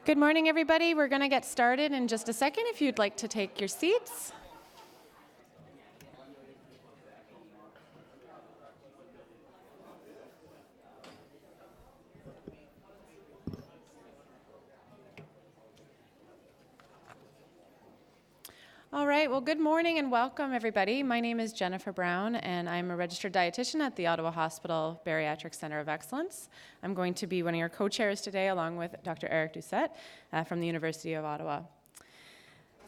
Good morning, everybody. We're going to get started in just a second if you'd like to take your seats. All right, well, good morning and welcome, everybody. My name is Jennifer Brown, and I'm a registered dietitian at the Ottawa Hospital Bariatric Center of Excellence. I'm going to be one of your co-chairs today, along with Dr. Eric Doucette from the University of Ottawa.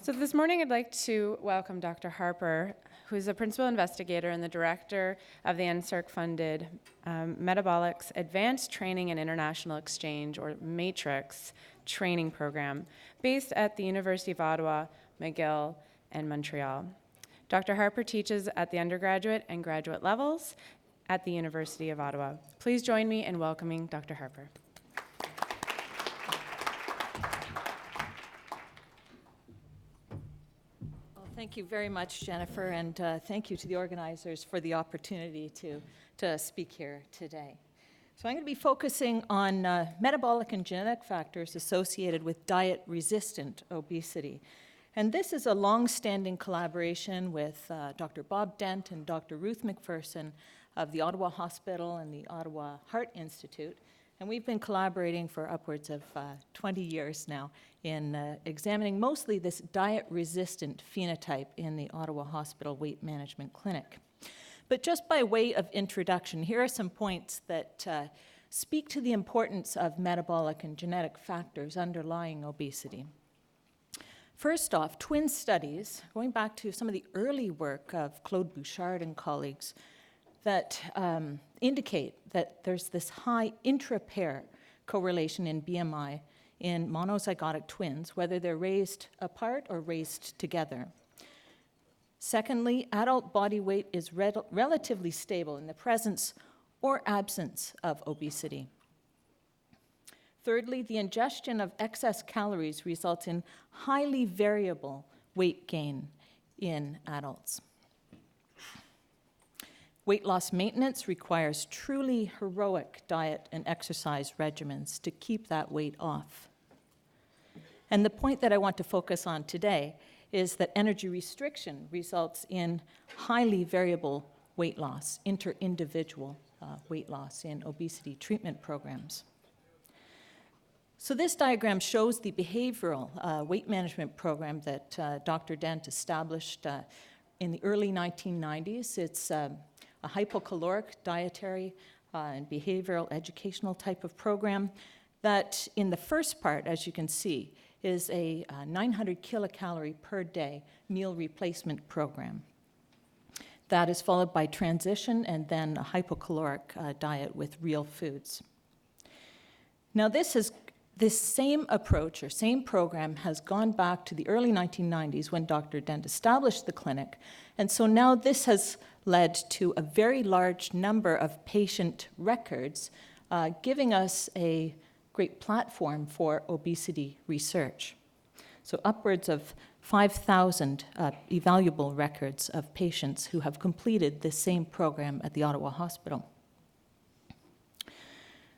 So this morning, I'd like to welcome Dr. Harper, who's a principal investigator and the director of the NSERC-funded Metabolics Advanced Training and International Exchange, or MATRIX, training program, based at the University of Ottawa, McGill, and Montreal. Dr. Harper teaches at the undergraduate and graduate levels at the University of Ottawa. Please join me in welcoming Dr. Harper. Well, thank you very much, Jennifer, and thank you to the organizers for the opportunity to speak here today. So I'm going to be focusing on metabolic and genetic factors associated with diet-resistant obesity. And this is a long-standing collaboration with Dr. Bob Dent and Dr. Ruth McPherson of the Ottawa Hospital and the Ottawa Heart Institute. And we've been collaborating for upwards of 20 years now in examining mostly this diet-resistant phenotype in the Ottawa Hospital Weight Management Clinic. But just by way of introduction, here are some points that speak to the importance of metabolic and genetic factors underlying obesity. First off, twin studies, going back to some of the early work of Claude Bouchard and colleagues, that indicate that there's this high intra-pair correlation in BMI in monozygotic twins, whether they're raised apart or raised together. Secondly, adult body weight is relatively stable in the presence or absence of obesity. Thirdly, the ingestion of excess calories results in highly variable weight gain in adults. Weight loss maintenance requires truly heroic diet and exercise regimens to keep that weight off. And the point that I want to focus on today is that energy restriction results in highly variable weight loss, inter-individual weight loss in obesity treatment programs. So this diagram shows the behavioral weight management program that Dr. Dent established in the early 1990s. It's a hypocaloric dietary and behavioral educational type of program that in the first part, as you can see, is a 900 kilocalorie per day meal replacement program. That is followed by transition and then a hypocaloric diet with real foods. Now this same approach or same program has gone back to the early 1990s when Dr. Dent established the clinic. And so now this has led to a very large number of patient records, giving us a great platform for obesity research. So upwards of 5,000 evaluable records of patients who have completed this same program at the Ottawa Hospital.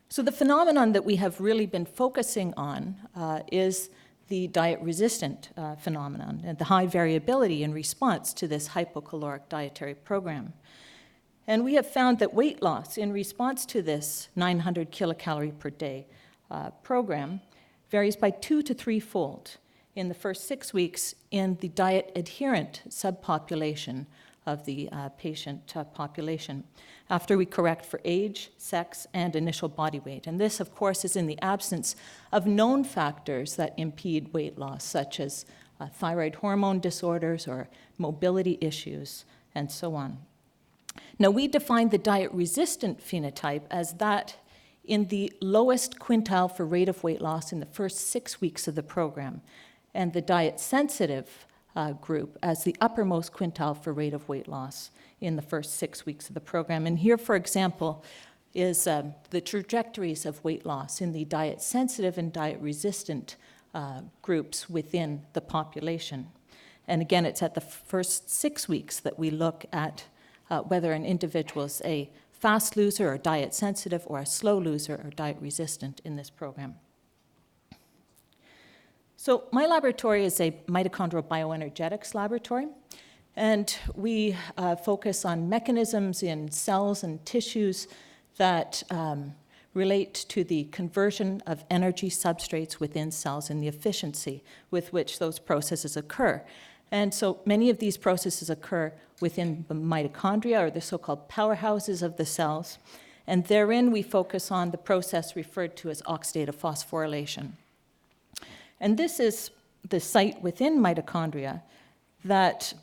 So the phenomenon that we have really been focusing on is the diet-resistant phenomenon and the high variability in response to this hypocaloric dietary program. And we have found that weight loss in response to this 900 kilocalorie per day program varies by 2 to 3-fold in the first 6 weeks in the diet-adherent subpopulation of the patient population after we correct for age, sex, and initial body weight. And this, of course, is in the absence of known factors that impede weight loss, such as thyroid hormone disorders or mobility issues, and so on. Now, we define the diet-resistant phenotype as that in the lowest quintile for rate of weight loss in the first 6 weeks of the program, and the diet-sensitive group as the uppermost quintile for rate of weight loss in the first 6 weeks of the program. And here, for example, is the trajectories of weight loss in the diet-sensitive and diet-resistant groups within the population. And again, it's at the first 6 weeks that we look at whether an individual is a fast loser or diet-sensitive or a slow loser or diet-resistant in this program. So my laboratory is a mitochondrial bioenergetics laboratory, and we focus on mechanisms in cells and tissues that relate to the conversion of energy substrates within cells and the efficiency with which those processes occur. And so many of these processes occur within the mitochondria, or the so-called powerhouses of the cells, and therein we focus on the process referred to as oxidative phosphorylation. And this is the site within mitochondria that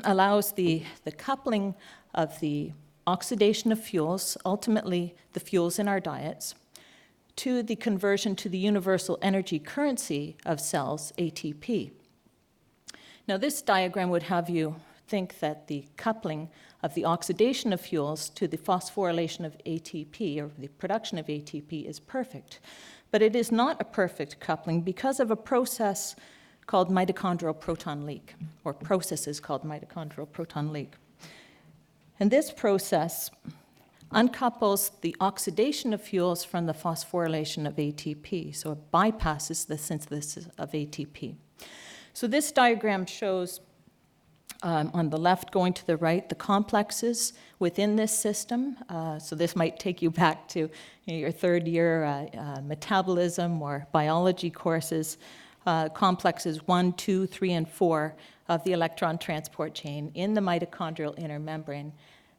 allows the coupling of the oxidation of fuels, ultimately the fuels in our diets, to the conversion to the universal energy currency of cells, ATP. Now, this diagram would have you think that the coupling of the oxidation of fuels to the phosphorylation of ATP, or the production of ATP, is perfect. But it is not a perfect coupling because of a process called mitochondrial proton leak, or processes called mitochondrial proton leak. And this process uncouples the oxidation of fuels from the phosphorylation of ATP, so it bypasses the synthesis of ATP. So this diagram shows, on the left going to the right, the complexes within this system. So this might take you back to your third year metabolism or biology courses. Complexes 1, 2, 3, and 4 of the electron transport chain in the mitochondrial inner membrane.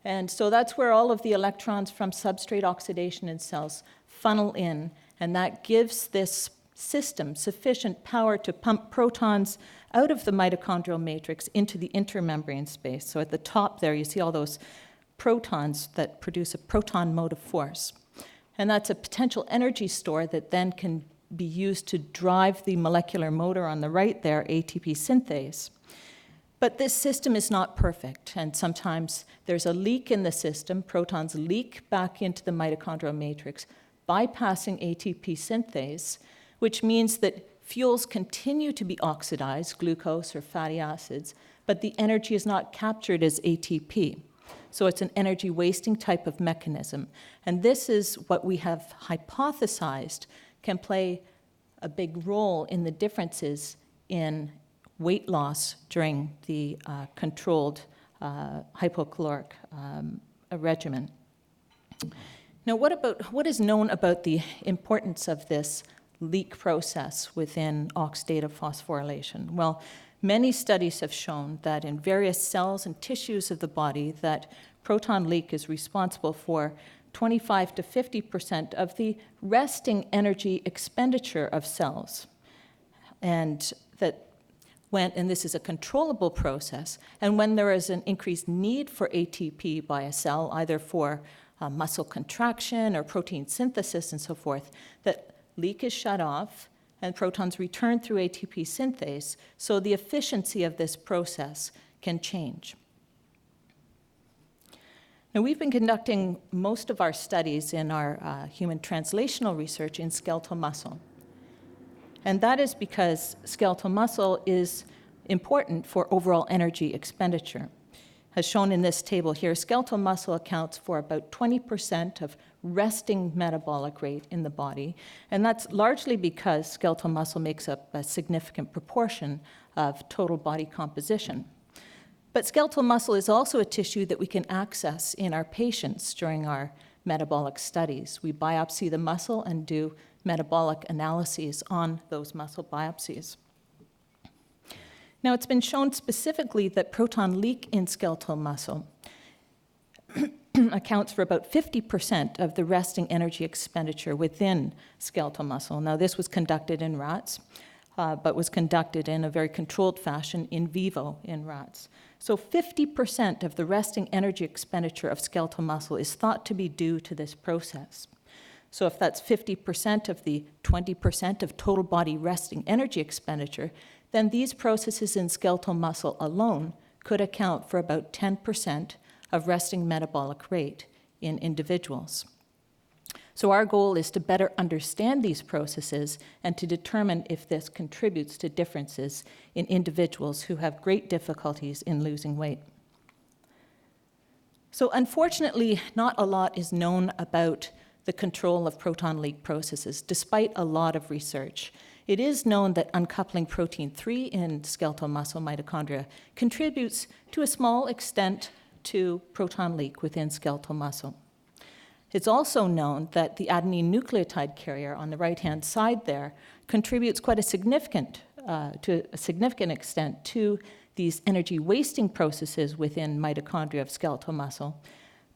And so that's where all of the electrons from substrate oxidation in cells funnel in, and that gives this system sufficient power to pump protons out of the mitochondrial matrix into the intermembrane space. So at the top there, you see all those protons that produce a proton motive force. And that's a potential energy store that then can be used to drive the molecular motor on the right there, ATP synthase. But this system is not perfect, and sometimes there's a leak in the system. Protons leak back into the mitochondrial matrix, bypassing ATP synthase, which means that fuels continue to be oxidized, glucose or fatty acids, but the energy is not captured as ATP. So it's an energy wasting type of mechanism. And this is what we have hypothesized can play a big role in the differences in weight loss during the controlled hypocaloric regimen. Now, what is known about the importance of this leak process within oxidative phosphorylation? Well, many studies have shown that in various cells and tissues of the body that proton leak is responsible for 25 to 50% of the resting energy expenditure of cells. And this is a controllable process, and when there is an increased need for ATP by a cell, either for muscle contraction or protein synthesis and so forth, that leak is shut off and protons return through ATP synthase, so the efficiency of this process can change. Now, we've been conducting most of our studies in our human translational research in skeletal muscle. And that is because skeletal muscle is important for overall energy expenditure. As shown in this table here, skeletal muscle accounts for about 20% of resting metabolic rate in the body, and that's largely because skeletal muscle makes up a significant proportion of total body composition. But skeletal muscle is also a tissue that we can access in our patients during our metabolic studies. We biopsy the muscle and do metabolic analyses on those muscle biopsies. Now, it's been shown specifically that proton leak in skeletal muscle accounts for about 50% of the resting energy expenditure within skeletal muscle. Now, this was conducted in rats, but was conducted in a very controlled fashion in vivo in rats. So 50% of the resting energy expenditure of skeletal muscle is thought to be due to this process. So if that's 50% of the 20% of total body resting energy expenditure, then these processes in skeletal muscle alone could account for about 10% of resting metabolic rate in individuals. So our goal is to better understand these processes and to determine if this contributes to differences in individuals who have great difficulties in losing weight. So unfortunately, not a lot is known about the control of proton leak processes, despite a lot of research. it is known that uncoupling protein 3 in skeletal muscle mitochondria contributes to a small extent to proton leak within skeletal muscle. It's also known that the adenine nucleotide carrier on the right-hand side there contributes quite to a significant extent to these energy wasting processes within mitochondria of skeletal muscle,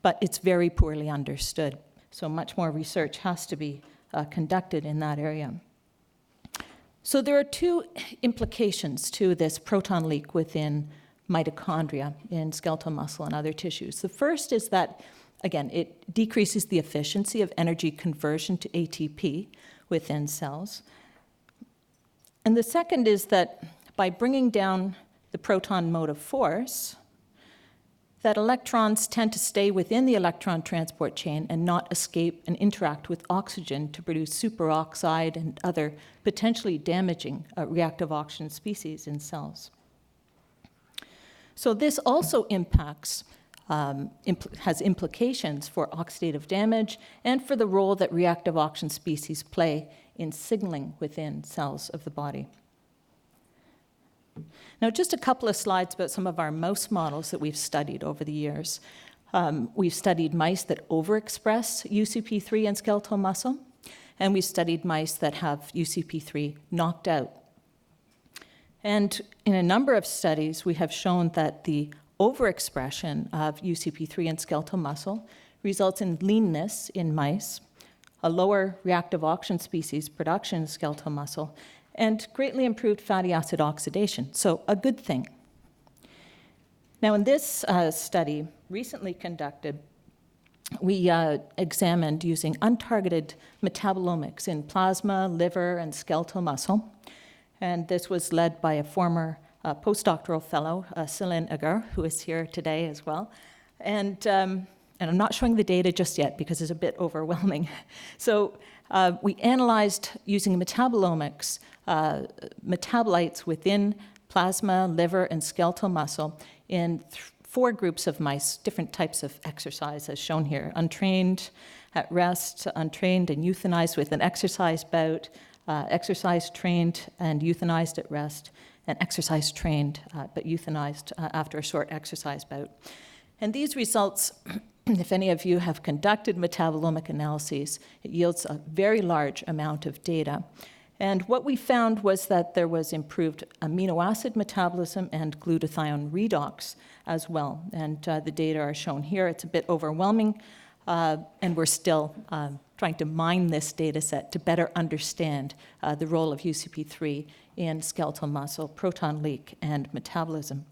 but it's very poorly understood. So much more research has to be conducted in that area. So there are two implications to this proton leak within mitochondria in skeletal muscle and other tissues. The first is that, again, it decreases the efficiency of energy conversion to ATP within cells. And the second is that by bringing down the proton motive force, that electrons tend to stay within the electron transport chain and not escape and interact with oxygen to produce superoxide and other potentially damaging reactive oxygen species in cells. So this also has implications for oxidative damage and for the role that reactive oxygen species play in signaling within cells of the body. Now, just a couple of slides about some of our mouse models that we've studied over the years. We've studied mice that overexpress UCP3 in skeletal muscle, and we've studied mice that have UCP3 knocked out. And in a number of studies, we have shown that the overexpression of UCP3 in skeletal muscle results in leanness in mice, a lower reactive oxygen species production in skeletal muscle, and greatly improved fatty acid oxidation, so a good thing. Now, in this study, recently conducted, we examined using untargeted metabolomics in plasma, liver, and skeletal muscle, and this was led by a former postdoctoral fellow, Céline Agar, who is here today as well. And I'm not showing the data just yet because it's a bit overwhelming. So we analyzed, using metabolomics, metabolites within plasma, liver, and skeletal muscle in 4 groups of mice, different types of exercise as shown here: untrained, at rest, untrained and euthanized with an exercise bout, exercise trained and euthanized at rest, and exercise trained but euthanized after a short exercise bout. And these results, if any of you have conducted metabolomic analyses, it yields a very large amount of data. And what we found was that there was improved amino acid metabolism and glutathione redox as well. And the data are shown here. It's a bit overwhelming, and we're still trying to mine this data set to better understand the role of UCP3 in skeletal muscle, proton leak, and metabolism.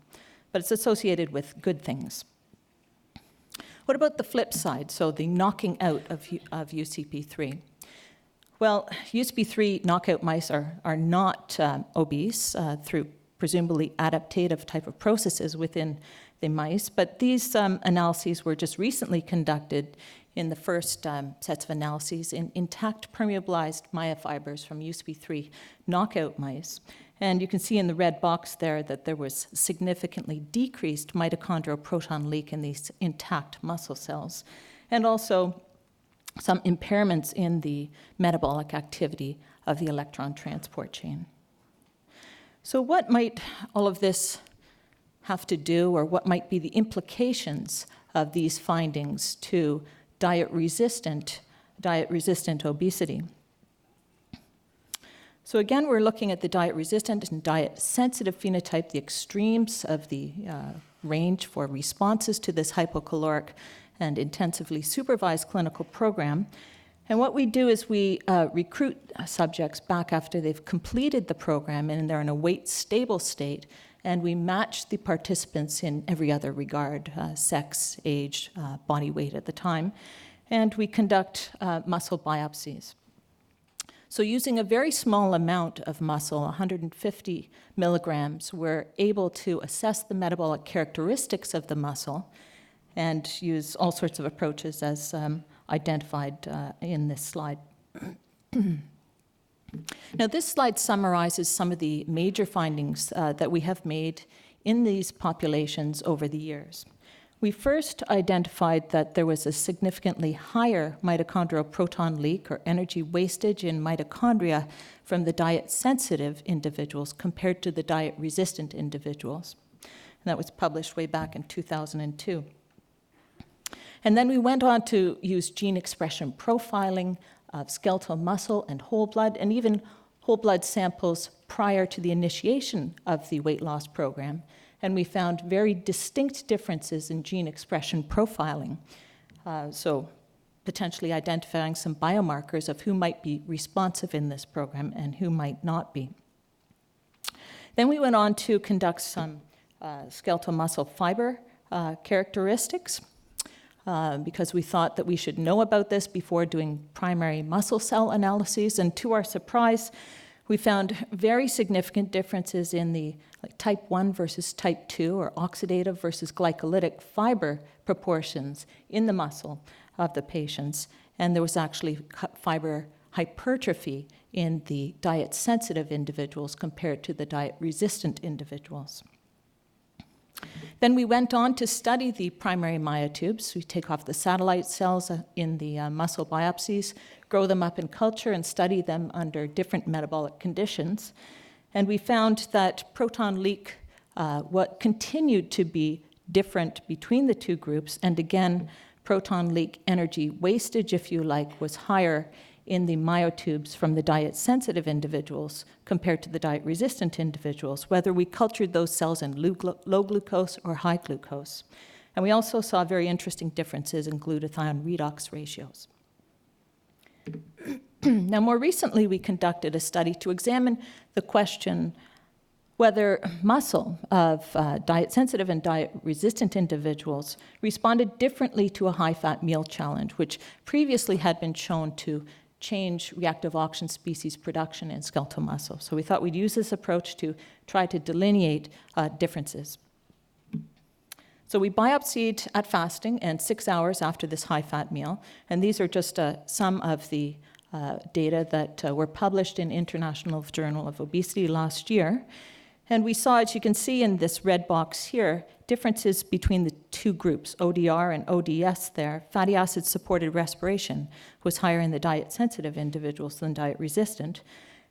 But it's associated with good things. What about the flip side, so the knocking out of UCP3? Well, UCP3 knockout mice are not obese through presumably adaptive type of processes within the mice, but these analyses were just recently conducted in the first sets of analyses in intact permeabilized myofibers from UCP3 knockout mice. And you can see in the red box there that there was significantly decreased mitochondrial proton leak in these intact muscle cells, and also some impairments in the metabolic activity of the electron transport chain. So what might all of this have to do, or what might be the implications of these findings to diet-resistant obesity? So again, we're looking at the diet-resistant and diet-sensitive phenotype, the extremes of the range for responses to this hypocaloric and intensively supervised clinical program. And what we do is we recruit subjects back after they've completed the program and they're in a weight-stable state, and we match the participants in every other regard, sex, age, body weight at the time, and we conduct muscle biopsies. So using a very small amount of muscle, 150 milligrams, we're able to assess the metabolic characteristics of the muscle and use all sorts of approaches as identified in this slide. Now, this slide summarizes some of the major findings that we have made in these populations over the years. we first identified that there was a significantly higher mitochondrial proton leak or energy wastage in mitochondria from the diet-sensitive individuals compared to the diet-resistant individuals. And that was published way back in 2002. And then we went on to use gene expression profiling of skeletal muscle and whole blood, and even whole blood samples prior to the initiation of the weight loss program. And we found very distinct differences in gene expression profiling, so potentially identifying some biomarkers of who might be responsive in this program and who might not be. Then we went on to conduct some skeletal muscle fiber characteristics, because we thought that we should know about this before doing primary muscle cell analyses. And to our surprise, we found very significant differences in the type 1 versus type 2, or oxidative versus glycolytic fiber proportions in the muscle of the patients. And there was actually fiber hypertrophy in the diet-sensitive individuals compared to the diet-resistant individuals. Then we went on to study the primary myotubes. We take off the satellite cells in the muscle biopsies, grow them up in culture, and study them under different metabolic conditions. And we found that proton leak what continued to be different between the two groups, and again, proton leak energy wastage, if you like, was higher in the myotubes from the diet-sensitive individuals compared to the diet-resistant individuals, whether we cultured those cells in low glucose or high glucose. And we also saw very interesting differences in glutathione redox ratios. Now, more recently, we conducted a study to examine the question whether muscle of diet-sensitive and diet-resistant individuals responded differently to a high-fat meal challenge, which previously had been shown to change reactive oxygen species production in skeletal muscle. So we thought we'd use this approach to try to delineate differences. So we biopsied at fasting and 6 hours after this high-fat meal, and these are just some of the data that were published in International Journal of Obesity last year. And we saw, as you can see in this red box here, differences between the two groups, ODR and ODS there. Fatty acid-supported respiration was higher in the diet-sensitive individuals than diet-resistant.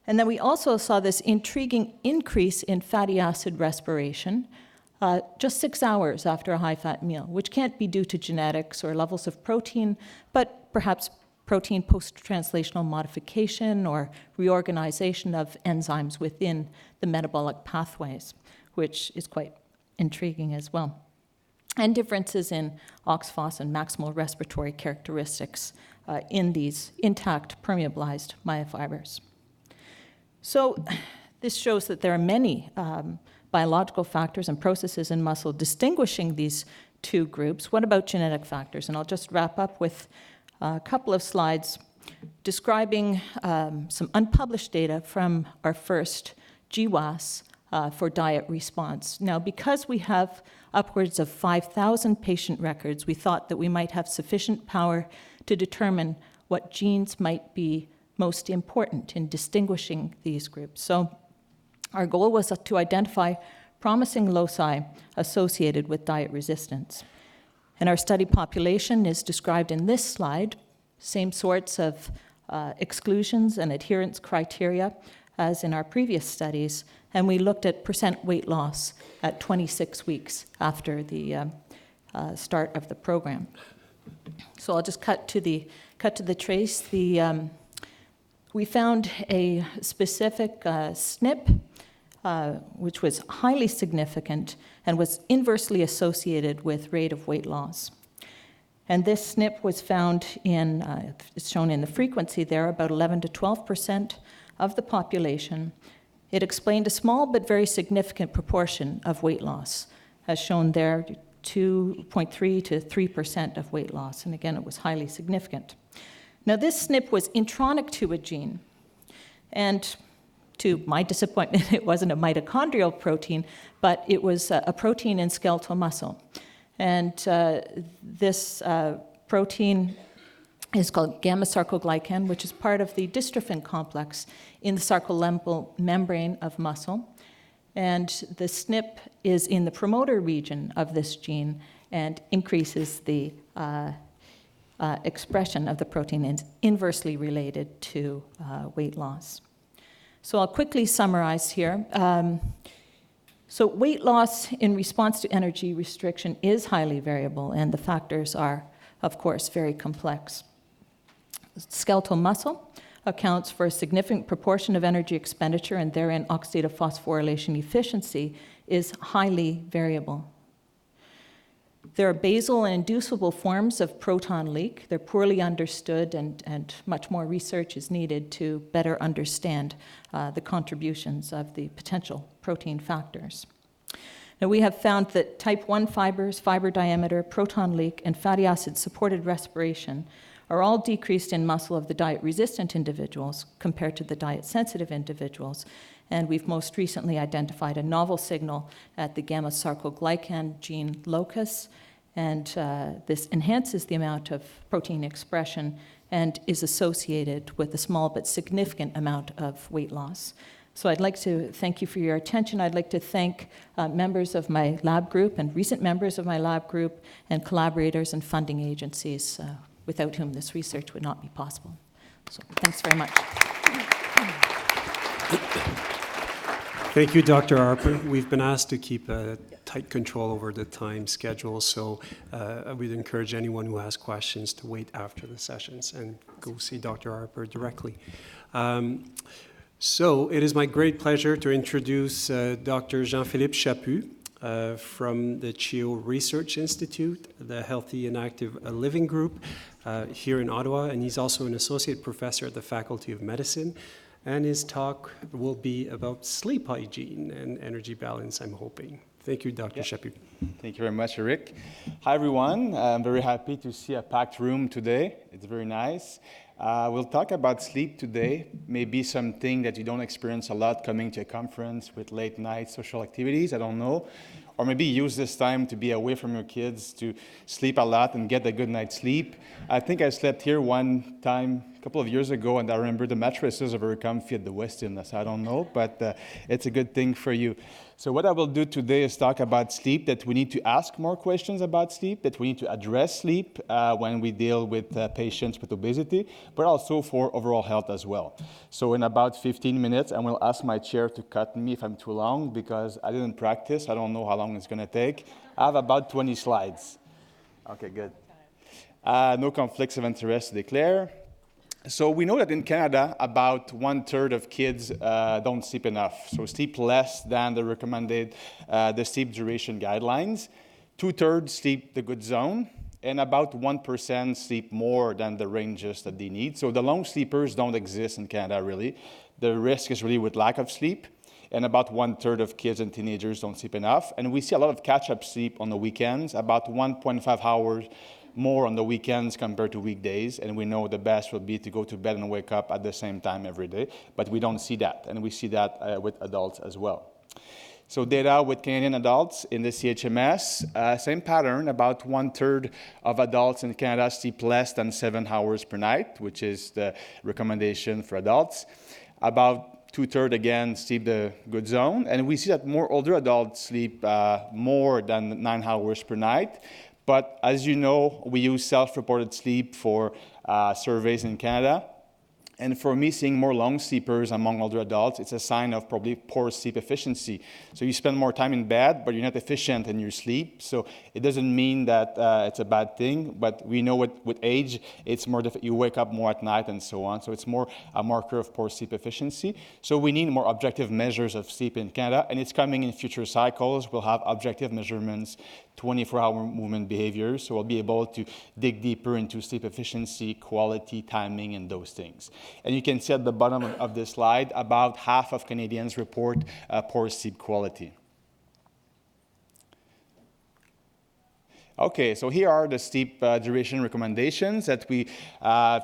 And then we also saw this intriguing increase in fatty acid respiration just 6 hours after a high-fat meal, which can't be due to genetics or levels of protein, but perhaps protein post-translational modification or reorganization of enzymes within the metabolic pathways, which is quite intriguing as well. And differences in OXPHOS and maximal respiratory characteristics in these intact permeabilized myofibers. So this shows that there are many biological factors and processes in muscle distinguishing these two groups. What about genetic factors? And I'll just wrap up with a couple of slides describing some unpublished data from our first GWAS for diet response. Now, because we have upwards of 5,000 patient records, we thought that we might have sufficient power to determine what genes might be most important in distinguishing these groups. So our goal was to identify promising loci associated with diet resistance. And our study population is described in this slide, same sorts of exclusions and adherence criteria as in our previous studies, and we looked at percent weight loss at 26 weeks after the start of the program. So I'll just cut to the trace. We found a specific SNP, which was highly significant and was inversely associated with rate of weight loss. And this SNP was found in, it's shown in the frequency there, about 11 to 12% of the population. It explained a small but very significant proportion of weight loss, as shown there, 2.3 to 3% of weight loss. And again, it was highly significant. Now, this SNP was intronic to a gene, and to my disappointment, it wasn't a mitochondrial protein, but it was a protein in skeletal muscle. And this protein is called gamma-sarcoglycan, which is part of the dystrophin complex in the sarcolemmal membrane of muscle. And the SNP is in the promoter region of this gene and increases the expression of the protein, and inversely related to weight loss. So I'll quickly summarize here. So weight loss in response to energy restriction is highly variable, and the factors are, of course, very complex. Skeletal muscle accounts for a significant proportion of energy expenditure, and therein oxidative phosphorylation efficiency is highly variable. There are basal and inducible forms of proton leak. They're poorly understood, and much more research is needed to better understand the contributions of the potential protein factors. Now, we have found that type 1 fibers, fiber diameter, proton leak, and fatty acid-supported respiration are all decreased in muscle of the diet-resistant individuals compared to the diet-sensitive individuals. And we've most recently identified a novel signal at the gamma-sarcoglycan gene locus, and this enhances the amount of protein expression and is associated with a small but significant amount of weight loss. So I'd like to thank you for your attention. I'd like to thank members of my lab group and recent members of my lab group and collaborators and funding agencies without whom this research would not be possible. So thanks very much. Thank you, Dr. Harper. We've been asked to keep a tight control over the time schedule, so I would encourage anyone who has questions to wait after the sessions and go see Dr. Harper directly. So it is my great pleasure to introduce Dr. Jean-Philippe Chaput from the CHIO Research Institute, the Healthy and Active Living Group here in Ottawa, and he's also an associate professor at the Faculty of Medicine. And his talk will be about sleep hygiene and energy balance, I'm hoping. Thank you, Dr. Chaput. Thank you very much, Eric. Hi, everyone. I'm very happy to see a packed room today. It's very nice. We'll talk about sleep today, maybe something that you don't experience a lot coming to a conference with late night social activities, I don't know. Or maybe use this time to be away from your kids, to sleep a lot and get a good night's sleep. I think I slept here one time a couple of years ago, and I remember the mattresses are very comfy at the Westin, so I don't know, but it's a good thing for you. So what I will do today is talk about sleep, that we need to ask more questions about sleep, that we need to address sleep when we deal with patients with obesity, but also for overall health as well. So in about 15 minutes, I will ask my chair to cut me if I'm too long, because I didn't practice. I don't know how long it's going to take. I have about 20 slides. Okay, good. No conflicts of interest to declare. So we know that in Canada, about 1/3 of kids don't sleep enough. So sleep less than the recommended, the sleep duration guidelines. 2/3 sleep the good zone, and about 1% sleep more than the ranges that they need. So the long sleepers don't exist in Canada, really. The risk is really with lack of sleep, and about 1/3 of kids and teenagers don't sleep enough. And we see a lot of catch-up sleep on the weekends, about 1.5 hours more on the weekends compared to weekdays, and we know the best would be to go to bed and wake up at the same time every day, but we don't see that, and we see that with adults as well. So data with Canadian adults in the CHMS, same pattern, about 1/3 of adults in Canada sleep less than 7 hours per night, which is the recommendation for adults. About 2/3 again sleep the good zone, and we see that more older adults sleep more than 9 hours per night. But as you know, we use self-reported sleep for surveys in Canada. And for me, seeing more long sleepers among older adults, it's a sign of probably poor sleep efficiency. So you spend more time in bed, but you're not efficient in your sleep. So it doesn't mean that it's a bad thing, but we know with age, it's more you wake up more at night and so on. So it's more a marker of poor sleep efficiency. So we need more objective measures of sleep in Canada, and it's coming in future cycles. We'll have objective measurements, 24-hour movement behaviors, so we'll be able to dig deeper into sleep efficiency, quality, timing, and those things. And you can see at the bottom of this slide, about half of Canadians report poor sleep quality. Okay, so here are the sleep duration recommendations that we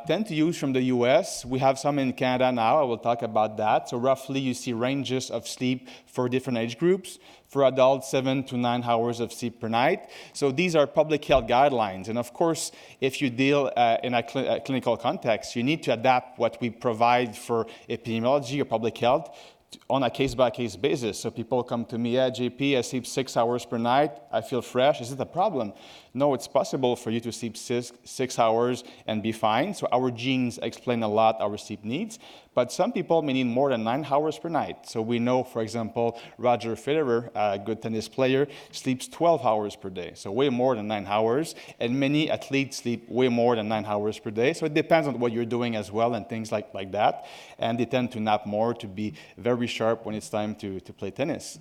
tend to use from the US. We have some in Canada now. I will talk about that. So roughly you see ranges of sleep for different age groups. For adults, 7 to 9 hours of sleep per night. So these are public health guidelines. And of course, if you deal in a clinical context, you need to adapt what we provide for epidemiology or public health on a case-by-case basis. So people come to me, yeah, JP, I sleep 6 hours per night, I feel fresh. Is it a problem? No, it's possible for you to sleep 6 hours and be fine. So our genes explain a lot our sleep needs. But some people may need more than 9 hours per night. So we know, for example, Roger Federer, a good tennis player, sleeps 12 hours per day. So way more than 9 hours. And many athletes sleep way more than 9 hours per day. So it depends on what you're doing as well and things like that. And they tend to nap more to be very sharp when it's time to play tennis.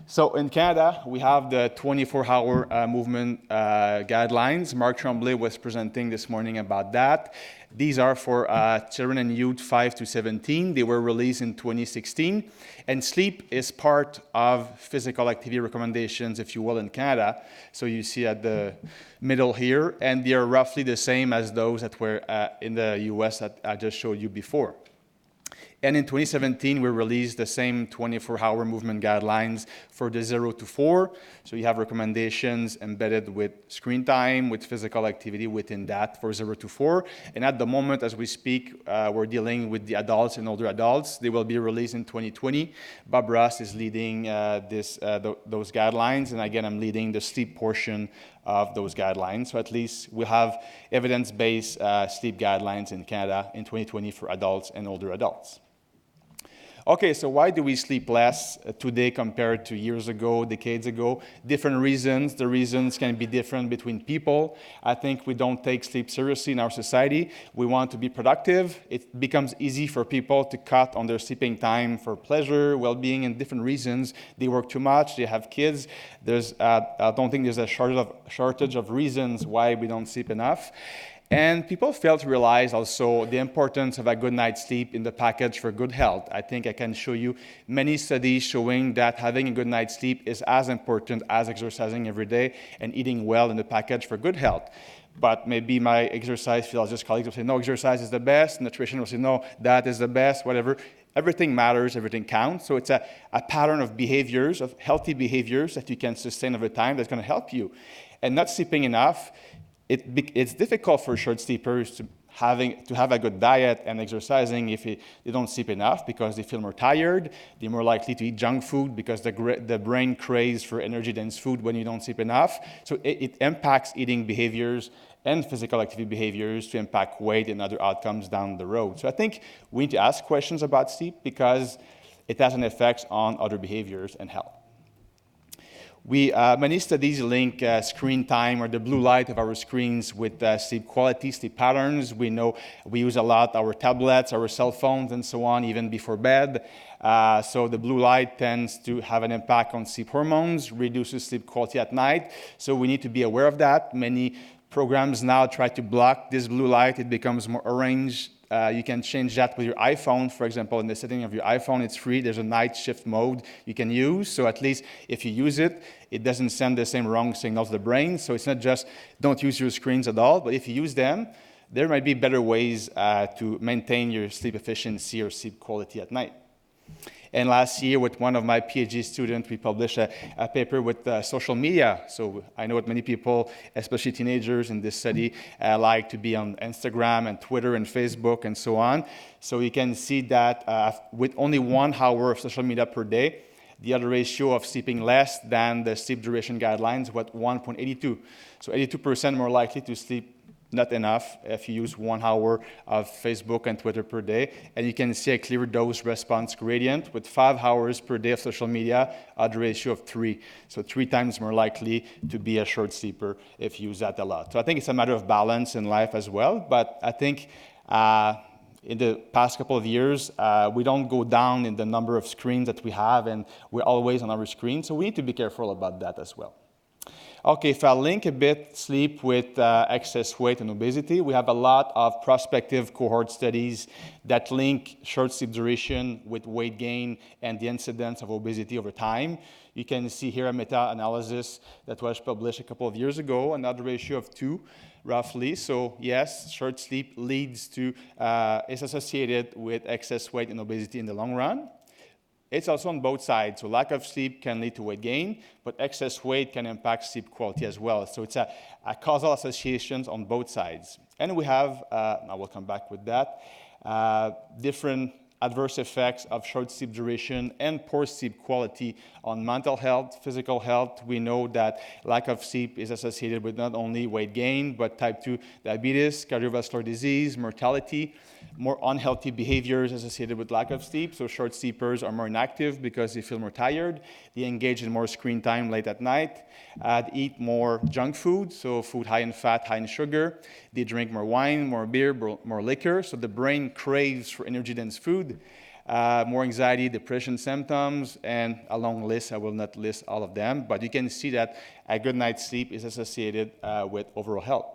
So in Canada, we have the 24-hour movement guidelines. Marc Tremblay was presenting this morning about that. These are for children and youth 5 to 17. They were released in 2016. And sleep is part of physical activity recommendations, if you will, in Canada. So you see at the middle here, and they are roughly the same as those that were in the US that I just showed you before. And in 2017, we released the same 24-hour movement guidelines for the 0 to 4. So you have recommendations embedded with screen time, with physical activity within that for 0 to 4. And at the moment, as we speak, we're dealing with the adults and older adults. They will be released in 2020. Bob Ross is leading those guidelines. And again, I'm leading the sleep portion of those guidelines. So at least we'll have evidence-based sleep guidelines in Canada in 2020 for adults and older adults. Okay, so why do we sleep less today compared to years ago, decades ago? Different reasons. The reasons can be different between people. I think we don't take sleep seriously in our society. We want to be productive. It becomes easy for people to cut on their sleeping time for pleasure, well-being, and different reasons. They work too much, they have kids. I don't think there's a shortage of reasons why we don't sleep enough. And people fail to realize also the importance of a good night's sleep in the package for good health. I think I can show you many studies showing that having a good night's sleep is as important as exercising every day and eating well in the package for good health. But maybe my exercise physiologist colleagues will say, no, exercise is the best. Nutrition will say, no, that is the best, whatever. Everything matters, everything counts. So it's a pattern of behaviors, of healthy behaviors that you can sustain over time that's going to help you. And not sleeping enough, it's difficult for short sleepers to have a good diet and exercising if they don't sleep enough because they feel more tired. They're more likely to eat junk food because the brain craves for energy-dense food when you don't sleep enough. So it impacts eating behaviors and physical activity behaviors to impact weight and other outcomes down the road. So I think we need to ask questions about sleep because it has an effect on other behaviors and health. Many studies link screen time or the blue light of our screens with sleep quality, sleep patterns. We know we use a lot our tablets, our cell phones, and so on, even before bed. So the blue light tends to have an impact on sleep hormones, reduces sleep quality at night. So we need to be aware of that. Many programs now try to block this blue light. It becomes more orange. You can change that with your iPhone. For example, in the setting of your iPhone, it's free. There's a night shift mode you can use. So at least if you use it, it doesn't send the same wrong signals to the brain. So it's not just don't use your screens at all, but if you use them, there might be better ways to maintain your sleep efficiency or sleep quality at night. And last year, with one of my PhD students, we published a paper with social media. So I know that many people, especially teenagers in this study, like to be on Instagram and Twitter and Facebook and so on. So you can see that with only 1 hour of social media per day, the other ratio of sleeping less than the sleep duration guidelines was 1.82. So 82% more likely to sleep not enough if you use 1 hour of Facebook and Twitter per day. And you can see a clear dose-response gradient with 5 hours per day of social media, odds ratio of 3. So 3 times more likely to be a short sleeper if you use that a lot. So I think it's a matter of balance in life as well. But I think in the past couple of years, we don't go down in the number of screens that we have, and we're always on our screen. So we need to be careful about that as well. Okay, if I link a bit sleep with excess weight and obesity, we have a lot of prospective cohort studies that link short sleep duration with weight gain and the incidence of obesity over time. You can see here a meta-analysis that was published a couple of years ago, another ratio of 2, roughly. So yes, short sleep leads to, is associated with excess weight and obesity in the long run. It's also on both sides. So lack of sleep can lead to weight gain, but excess weight can impact sleep quality as well. So it's a causal associations on both sides. And we have, I will come back with that, different adverse effects of short sleep duration and poor sleep quality on mental health, physical health. We know that lack of sleep is associated with not only weight gain, but type 2 diabetes, cardiovascular disease, mortality, more unhealthy behaviors associated with lack of sleep. So short sleepers are more inactive because they feel more tired. They engage in more screen time late at night. They eat more junk food, so food high in fat, high in sugar. They drink more wine, more beer, more liquor. So the brain craves for energy-dense food. More anxiety, depression symptoms, and a long list. I will not list all of them, but you can see that a good night's sleep is associated with overall health.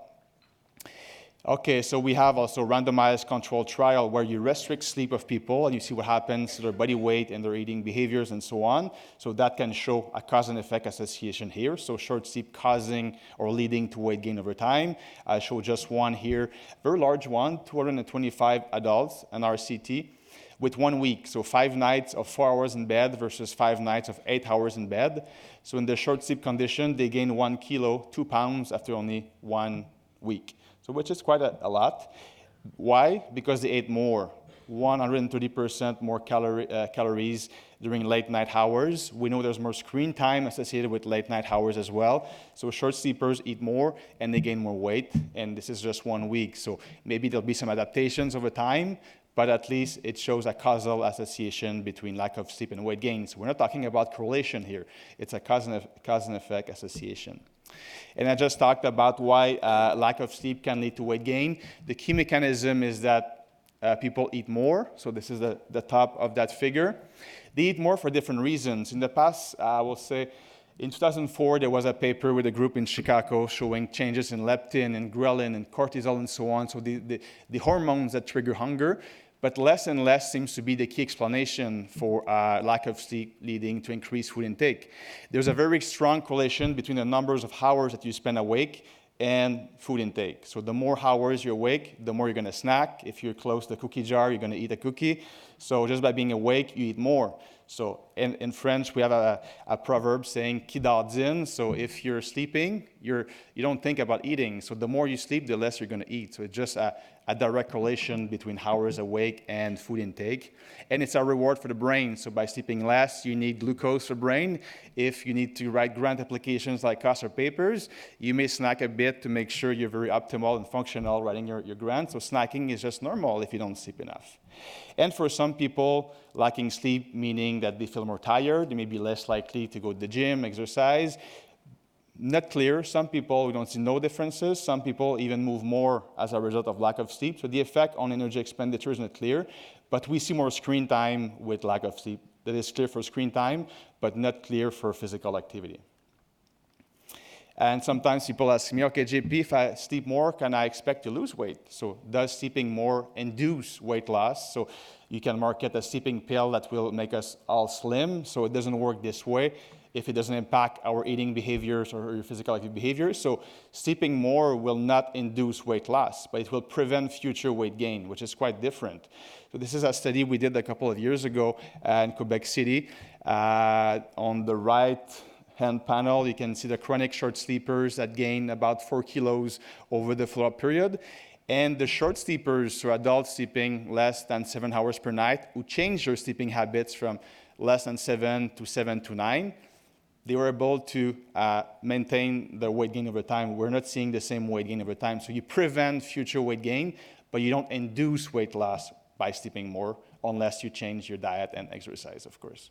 Okay, so we have also randomized controlled trial where you restrict sleep of people and you see what happens to their body weight and their eating behaviors and so on. So that can show a cause and effect association here. So short sleep causing or leading to weight gain over time. I show just one here, very large one, 225 adults, an RCT, with 1 week. So 5 nights of 4 hours in bed versus 5 nights of 8 hours in bed. So in the short sleep condition, they gain 1 kilo, 2 pounds after only 1 week. So which is quite a lot. Why? Because they ate more, 130% more calories during late night hours. We know there's more screen time associated with late night hours as well. So short sleepers eat more and they gain more weight, and this is just 1 week. So maybe there'll be some adaptations over time, but at least it shows a causal association between lack of sleep and weight gain. So we're not talking about correlation here. It's a cause and effect association. And I just talked about why lack of sleep can lead to weight gain. The key mechanism is that people eat more. So this is the top of that figure. They eat more for different reasons. In the past, I will say, in 2004, there was a paper with a group in Chicago showing changes in leptin and ghrelin and cortisol and so on. So the hormones that trigger hunger. But less and less seems to be the key explanation for lack of sleep leading to increased food intake. There's a very strong correlation between the numbers of hours that you spend awake and food intake. So the more hours you're awake, the more you're going to snack. If you're close to the cookie jar, you're going to eat a cookie. So just by being awake, you eat more. So in French, we have a proverb saying "qui dort dîne." So if you're sleeping, you don't think about eating. So the more you sleep, the less you're going to eat. So it's just a direct correlation between hours awake and food intake. And it's a reward for the brain. So by sleeping less, you need glucose for brain. If you need to write grant applications like COS or papers, you may snack a bit to make sure you're very optimal and functional writing your grant. So snacking is just normal if you don't sleep enough. And for some people, lacking sleep, meaning that they feel more tired, they may be less likely to go to the gym, exercise. Not clear. Some people, we don't see no differences. Some people even move more as a result of lack of sleep. So the effect on energy expenditure is not clear. But we see more screen time with lack of sleep. That is clear for screen time, but not clear for physical activity. And sometimes people ask me, okay, JP, if I sleep more, can I expect to lose weight? So does sleeping more induce weight loss? So you can market a sleeping pill that will make us all slim. So it doesn't work this way if it doesn't impact our eating behaviors or your physical activity behaviors. So sleeping more will not induce weight loss, but it will prevent future weight gain, which is quite different. So this is a study we did a couple of years ago in Quebec City. On the right-hand panel, you can see the chronic short sleepers that gain about 4 kilos over the follow-up period. And the short sleepers, so adults sleeping less than 7 hours per night, who changed their sleeping habits from less than 7 to 9, they were able to maintain their weight gain over time. We're not seeing the same weight gain over time. So you prevent future weight gain, but you don't induce weight loss by sleeping more unless you change your diet and exercise, of course.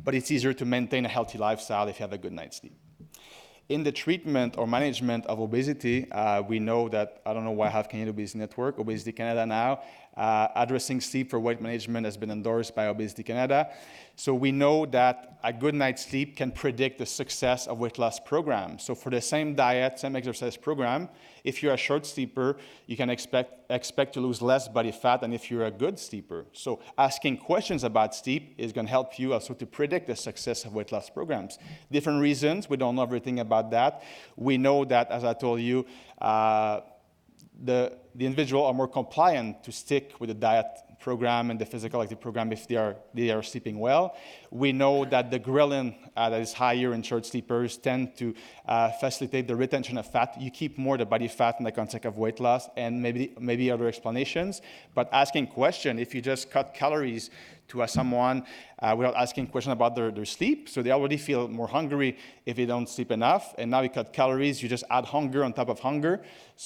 But it's easier to maintain a healthy lifestyle if you have a good night's sleep. In the treatment or management of obesity, we know that, I don't know why I have Canadian Obesity Network, Obesity Canada now, addressing sleep for weight management has been endorsed by Obesity Canada. So we know that a good night's sleep can predict the success of weight loss programs. So for the same diet, same exercise program, if you're a short sleeper, you can expect to lose less body fat than if you're a good sleeper. So asking questions about sleep is going to help you also to predict the success of weight loss programs. Different reasons, we don't know everything about that. We know that, as I told you, the individual are more compliant to stick with the diet program and the physical activity program if they are sleeping well. We know that the ghrelin that is higher in short sleepers tend to facilitate the retention of fat. You keep more the body fat in the context of weight loss, and maybe other explanations. But asking question, if you just cut calories to someone without asking question about their sleep, so they already feel more hungry if they don't sleep enough, and now you cut calories, you just add hunger on top of hunger.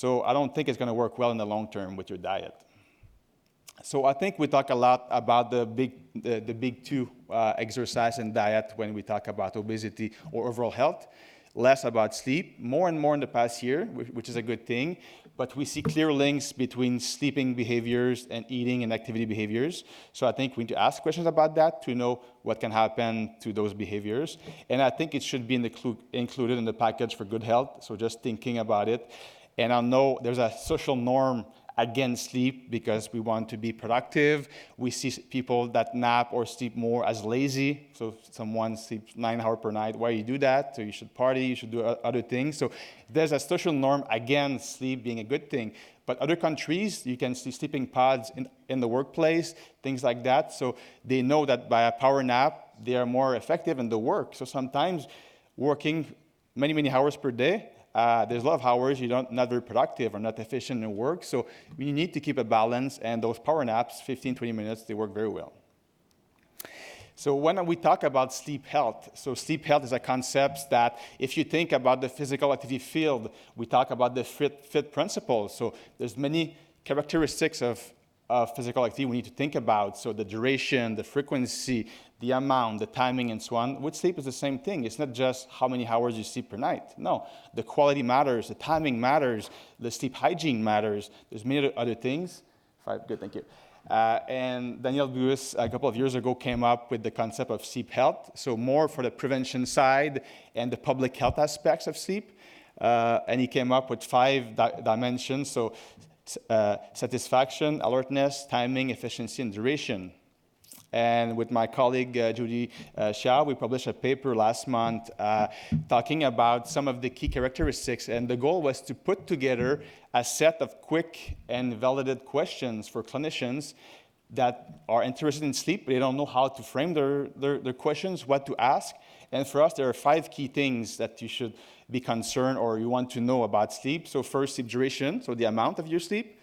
So I don't think it's going to work well in the long term with your diet. So I think we talk a lot about the big two, exercise and diet, when we talk about obesity or overall health, less about sleep, more and more in the past year, which is a good thing. But we see clear links between sleeping behaviors and eating and activity behaviors. So I think we need to ask questions about that to know what can happen to those behaviors. And I think it should be included in the package for good health. So just thinking about it. And I know there's a social norm against sleep because we want to be productive. We see people that nap or sleep more as lazy. So someone sleeps 9 hours per night. Why you do that? So you should party, you should do other things. So there's a social norm against sleep being a good thing. But other countries, you can see sleeping pods in the workplace, things like that. So they know that by a power nap, they are more effective in the work. So sometimes working many, many hours per day, there's a lot of hours you're not very productive or not efficient in work. So we need to keep a balance, and those power naps, 15, 20 minutes, they work very well. So when we talk about sleep health, so sleep health is a concept that if you think about the physical activity field, we talk about the fit principles. So there's many characteristics of physical activity we need to think about. So the duration, the frequency, the amount, the timing, and so on. With sleep, is the same thing. It's not just how many hours you sleep per night. No, the quality matters, the timing matters, the sleep hygiene matters. There's many other things. Good, thank you. And Daniel Lewis, a couple of years ago, came up with the concept of sleep health. So more for the prevention side and the public health aspects of sleep. And he came up with 5 dimensions. So satisfaction, alertness, timing, efficiency, and duration. And with my colleague, Judy Xiao, we published a paper last month talking about some of the key characteristics. And the goal was to put together a set of quick and validated questions for clinicians that are interested in sleep, but they don't know how to frame their questions, what to ask. And for us, there are 5 key things that you should be concerned or you want to know about sleep. So first, sleep duration, so the amount of your sleep.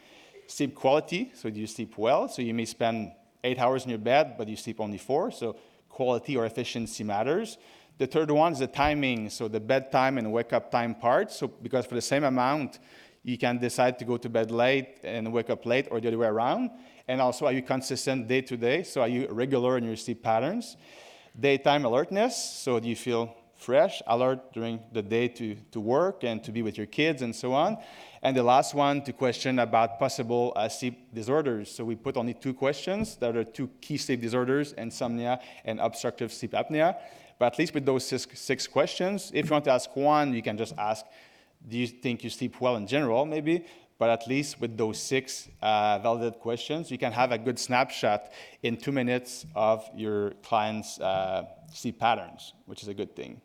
Sleep quality, so do you sleep well? So you may spend 8 hours in your bed, but you sleep only 4, so quality or efficiency matters. The third one is the timing, so the bedtime and wake-up time part. So because for the same amount, you can decide to go to bed late and wake up late, or the other way around. And also, are you consistent day to day? So are you regular in your sleep patterns? Daytime alertness, so do you feel fresh, alert during the day to work and to be with your kids and so on. And the last one, to question about possible sleep disorders. So we put only 2 questions. There are 2 key sleep disorders, insomnia and obstructive sleep apnea. But at least with those 6 questions, if you want to ask one, you can just ask, do you think you sleep well in general, maybe? But at least with those 6 validated questions, you can have a good snapshot in 2 minutes of your client's sleep patterns, which is a good thing.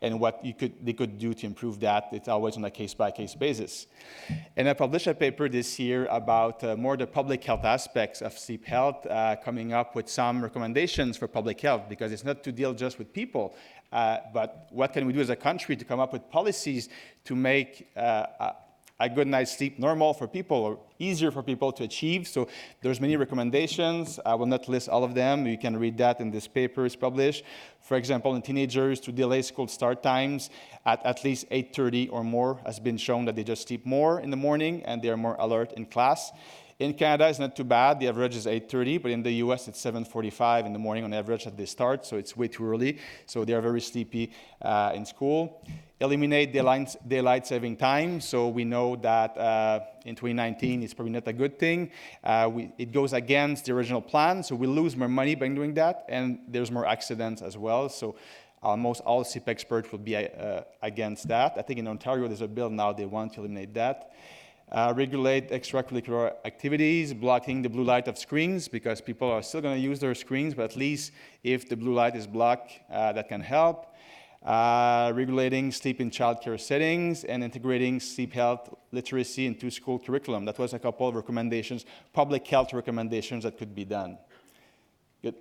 And what they could do to improve that, it's always on a case-by-case basis. And I published a paper this year about more the public health aspects of sleep health, coming up with some recommendations for public health, because it's not to deal just with people, but what can we do as a country to come up with policies to make a good night's sleep normal for people or easier for people to achieve. So there's many recommendations. I will not list all of them. You can read that in this paper is published. For example, in teenagers, to delay school start times at least 8:30 or more has been shown that they just sleep more in the morning and they are more alert in class. In Canada, it's not too bad. The average is 8:30, but in the US, it's 7:45 in the morning on average that they start, so it's way too early. So they are very sleepy in school. Eliminate daylight saving time. So we know that in 2019, it's probably not a good thing. It goes against the original plan, so we lose more money by doing that, and there's more accidents as well. So almost all sleep experts will be against that. I think in Ontario, there's a bill now, they want to eliminate that. Regulate extracurricular activities, blocking the blue light of screens, because people are still going to use their screens, but at least if the blue light is blocked, that can help. regulating sleep in childcare settings, and integrating sleep health literacy into school curriculum. That was a couple of recommendations, public health recommendations that could be done. Good.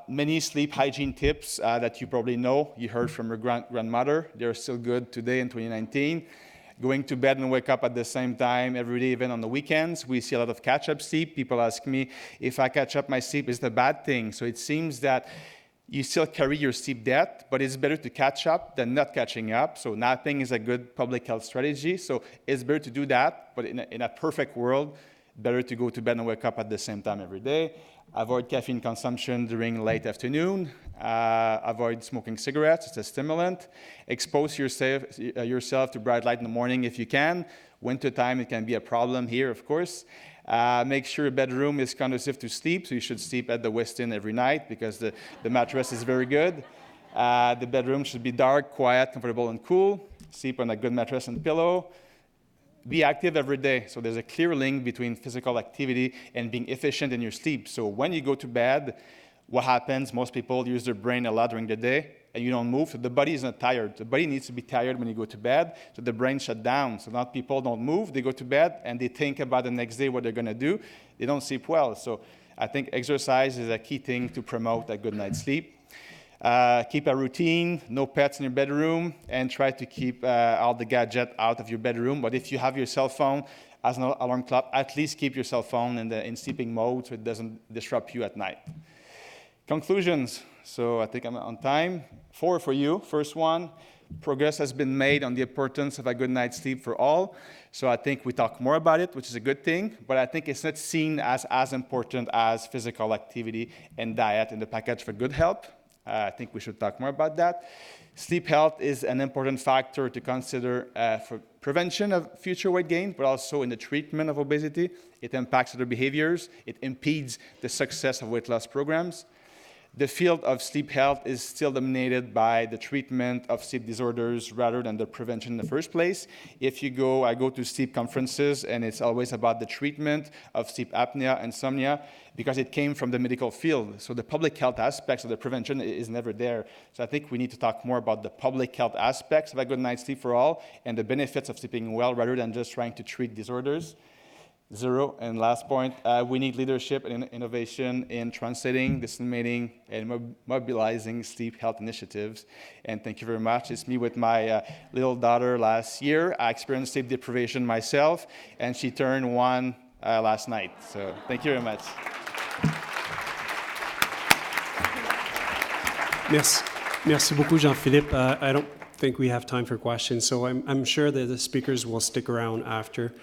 Many sleep hygiene tips that you probably know, you heard from your grandmother. They're still good today in 2019. Going to bed and wake up at the same time every day, even on the weekends. We see a lot of catch-up sleep. People ask me, if I catch up my sleep, is it a bad thing? So it seems that you still carry your sleep debt, but it's better to catch up than not catching up. So napping is a good public health strategy. So it's better to do that, but in a perfect world, better to go to bed and wake up at the same time every day. Avoid caffeine consumption during late afternoon. Avoid smoking cigarettes, it's a stimulant. Expose yourself to bright light in the morning if you can. Wintertime, it can be a problem here, of course. Make sure your bedroom is conducive to sleep, so you should sleep at the Westin every night because the mattress is very good. The bedroom should be dark, quiet, comfortable, and cool. Sleep on a good mattress and pillow. Be active every day. So there's a clear link between physical activity and being efficient in your sleep. So when you go to bed, what happens? Most people use their brain a lot during the day, and you don't move, so the body is not tired. The body needs to be tired when you go to bed, so the brain shut down. So now people don't move, they go to bed, and they think about the next day what they're going to do. They don't sleep well. So I think exercise is a key thing to promote a good night's sleep. Keep a routine, no pets in your bedroom, and try to keep all the gadget out of your bedroom. But if you have your cell phone as an alarm clock, at least keep your cell phone in sleeping mode so it doesn't disrupt you at night. Conclusions. So I think I'm on time. 4 for you. First one, progress has been made on the importance of a good night's sleep for all. So I think we talk more about it, which is a good thing, but I think it's not seen as important as physical activity and diet in the package for good health. I think we should talk more about that. Sleep health is an important factor to consider for prevention of future weight gain, but also in the treatment of obesity. It impacts other behaviors. It impedes the success of weight loss programs. The field of sleep health is still dominated by the treatment of sleep disorders rather than the prevention in the first place. I go to sleep conferences, and it's always about the treatment of sleep apnea, insomnia, because it came from the medical field. So the public health aspects of the prevention is never there. So I think we need to talk more about the public health aspects of a good night's sleep for all and the benefits of sleeping well rather than just trying to treat disorders. 0, and last point, we need leadership and innovation in translating, disseminating, and mobilizing sleep health initiatives. And thank you very much. It's me with my little daughter last year. I experienced sleep deprivation myself, and she turned 1 last night. So thank you very much. Merci beaucoup, Jean-Philippe. I don't think we have time for questions, so I'm sure that the speakers will stick around after.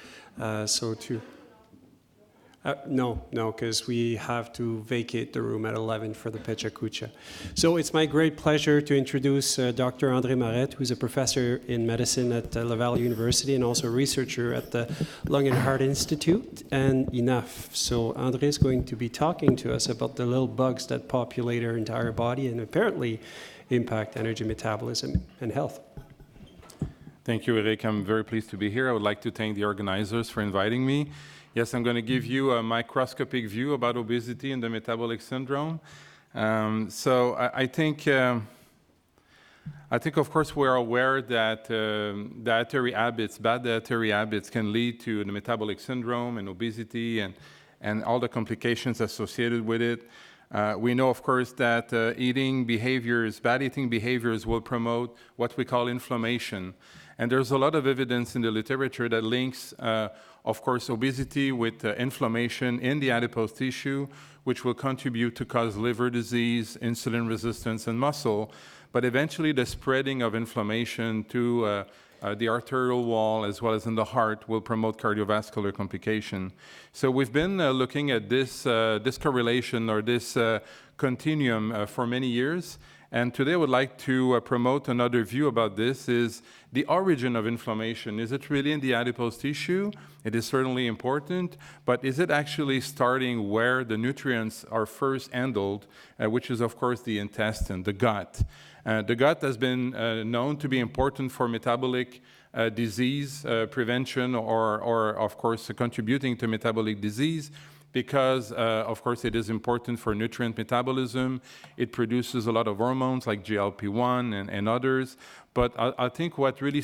No, because we have to vacate the room at 11 for the Pecha Kucha. So it's my great pleasure to introduce Dr. André Marette, who's a professor in medicine at Laval University and also a researcher at the Lung and Heart Institute and enough. So André is going to be talking to us about the little bugs that populate our entire body and apparently impact energy metabolism and health. Thank you, Eric. I'm very pleased to be here. I would like to thank the organizers for inviting me. Yes, I'm going to give you a microscopic view about obesity and the metabolic syndrome. I think, of course, we're aware that bad dietary habits can lead to the metabolic syndrome and obesity and all the complications associated with it. We know, of course, that bad eating behaviors will promote what we call inflammation. And there's a lot of evidence in the literature that links, of course, obesity with inflammation in the adipose tissue, which will contribute to cause liver disease, insulin resistance, and muscle, but eventually the spreading of inflammation to the arterial wall as well as in the heart will promote cardiovascular complication. So we've been looking at this correlation or this continuum for many years. And today I would like to promote another view about this is the origin of inflammation. Is it really in the adipose tissue? It is certainly important, but is it actually starting where the nutrients are first handled, which is of course the intestine, the gut. The gut has been known to be important for metabolic disease prevention or of course contributing to metabolic disease, because, of course, it is important for nutrient metabolism. It produces a lot of hormones like GLP-1 and others. But I think what really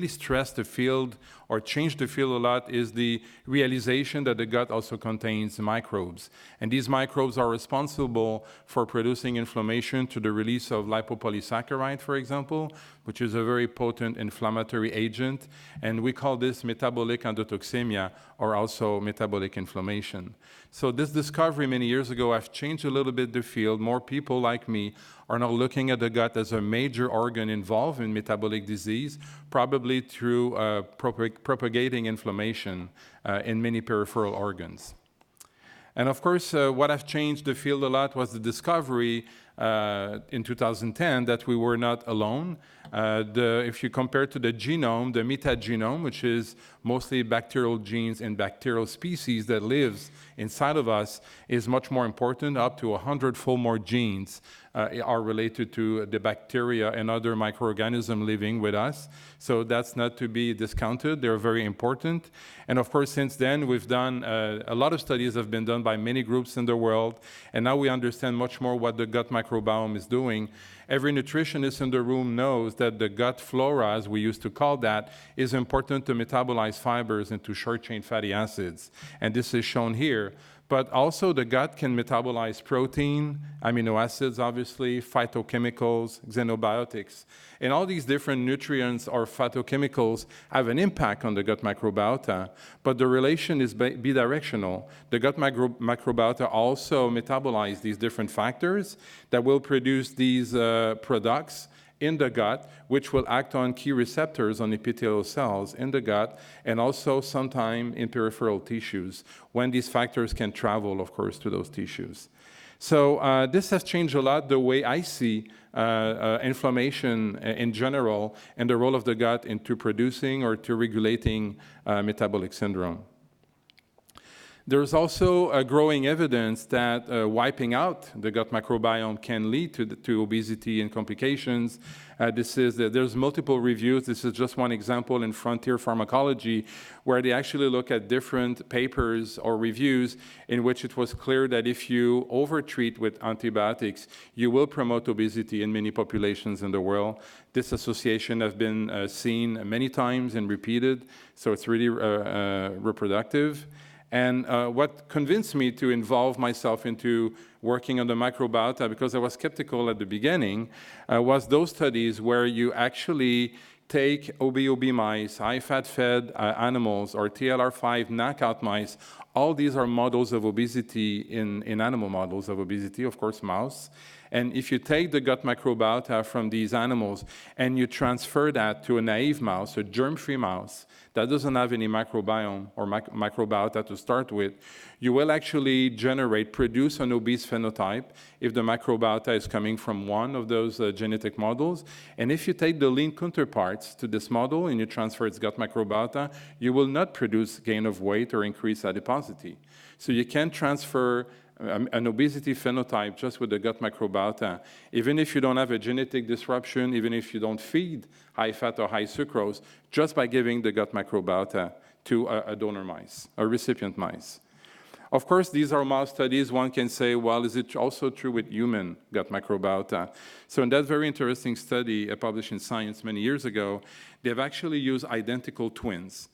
stressed the field or changed the field a lot is the realization that the gut also contains microbes. And these microbes are responsible for producing inflammation through the release of lipopolysaccharide, for example, which is a very potent inflammatory agent. And we call this metabolic endotoxemia, or also metabolic inflammation. So this discovery many years ago has changed a little bit the field. More people like me are now looking at the gut as a major organ involved in metabolic disease, probably through propagating inflammation in many peripheral organs. And of course, what has changed the field a lot was the discovery in 2010 that we were not alone. If you compare to the genome, the metagenome, which is mostly bacterial genes and bacterial species that lives inside of us, is much more important. Up to 100-fold more genes are related to the bacteria and other microorganisms living with us. So that's not to be discounted. They're very important. And of course, since then, we've done a lot of studies have been done by many groups in the world. And now we understand much more what the gut microbiome is doing. Every nutritionist in the room knows that the gut flora, as we used to call that, is important to metabolize fibers into short-chain fatty acids. And this is shown here. But also the gut can metabolize protein, amino acids, obviously, phytochemicals, xenobiotics. And all these different nutrients or phytochemicals have an impact on the gut microbiota, but the relation is bidirectional. The gut microbiota also metabolize these different factors that will produce these products in the gut, which will act on key receptors on epithelial cells in the gut, and also sometime in peripheral tissues, when these factors can travel, of course, to those tissues. So this has changed a lot the way I see inflammation in general and the role of the gut into producing or to regulating metabolic syndrome. There's also growing evidence that wiping out the gut microbiome can lead to obesity and complications. There's multiple reviews. This is just one example in Frontier Pharmacology, where they actually look at different papers or reviews in which it was clear that if you overtreat with antibiotics, you will promote obesity in many populations in the world. This association has been seen many times and repeated, so it's really reproductive. And what convinced me to involve myself into working on the microbiota, because I was skeptical at the beginning, was those studies where you actually take OB mice, high-fat-fed animals, or TLR5 knockout mice. All these are models of obesity in animal models of obesity, of course, mouse. And if you take the gut microbiota from these animals and you transfer that to a naive mouse, a germ-free mouse, that doesn't have any microbiome or microbiota to start with, you will actually produce an obese phenotype if the microbiota is coming from one of those genetic models. And if you take the lean counterparts to this model and you transfer its gut microbiota, you will not produce gain of weight or increase adiposity. So you can transfer an obesity phenotype just with the gut microbiota, even if you don't have a genetic disruption, even if you don't feed high fat or high sucrose, just by giving the gut microbiota to a donor mice, a recipient mice. Of course, these are mouse studies. One can say, well, is it also true with human gut microbiota? So in that very interesting study published in Science many years ago, they've actually used identical twins.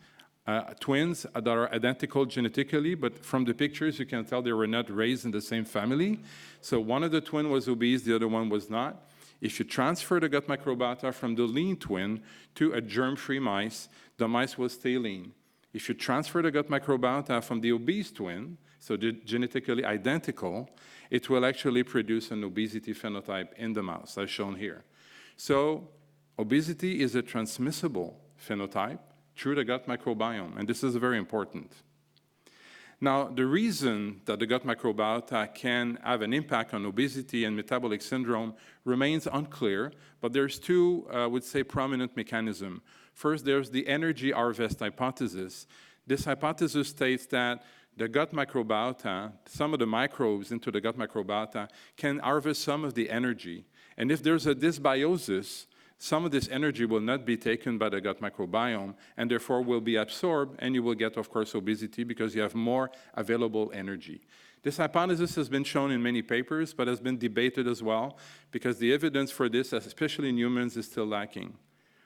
Twins that are identical genetically, but from the pictures, you can tell they were not raised in the same family. So one of the twins was obese, the other one was not. If you transfer the gut microbiota from the lean twin to a germ-free mice, the mice will stay lean. If you transfer the gut microbiota from the obese twin, so genetically identical, it will actually produce an obesity phenotype in the mouse, as shown here. So obesity is a transmissible phenotype through the gut microbiome, and this is very important. Now, the reason that the gut microbiota can have an impact on obesity and metabolic syndrome remains unclear, but there's two, I would say, prominent mechanisms. First, there's the energy harvest hypothesis. This hypothesis states that the gut microbiota, some of the microbes into the gut microbiota, can harvest some of the energy. And if there's a dysbiosis, some of this energy will not be taken by the gut microbiome and therefore will be absorbed, and you will get, of course, obesity because you have more available energy. This hypothesis has been shown in many papers, but has been debated as well because the evidence for this, especially in humans, is still lacking.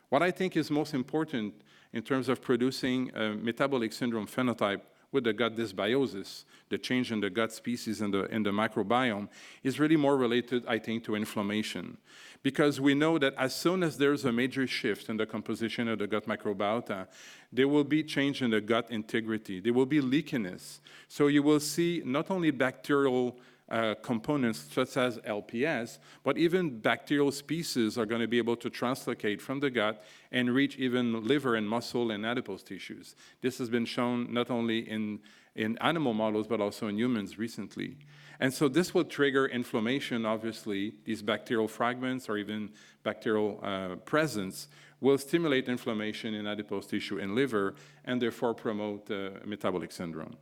What I think is most important in terms of producing a metabolic syndrome phenotype with the gut dysbiosis, the change in the gut species in the microbiome, is really more related, I think, to inflammation. Because we know that as soon as there's a major shift in the composition of the gut microbiota, there will be change in the gut integrity. There will be leakiness. So you will see not only bacterial components such as LPS, but even bacterial species are going to be able to translocate from the gut and reach even liver and muscle and adipose tissues. This has been shown not only in animal models, but also in humans recently. And so this will trigger inflammation, obviously. These bacterial fragments or even bacterial presence will stimulate inflammation in adipose tissue and liver and therefore promote metabolic syndrome.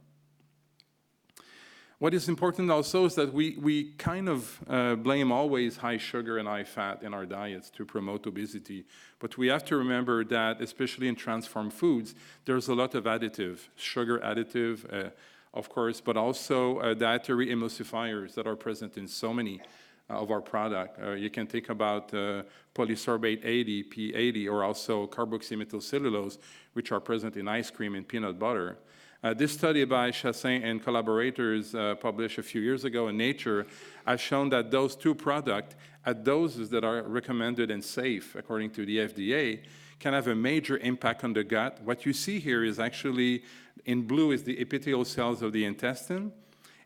What is important also is that we kind of blame always high sugar and high fat in our diets to promote obesity. But we have to remember that, especially in transformed foods, there's a lot of additive, sugar additive, of course, but also dietary emulsifiers that are present in so many of our product. You can think about polysorbate 80, P80, or also carboxymethylcellulose, which are present in ice cream and peanut butter. This study by Chassin and collaborators published a few years ago in Nature has shown that those two products at doses that are recommended and safe according to the FDA can have a major impact on the gut. What you see here is actually in blue is the epithelial cells of the intestine.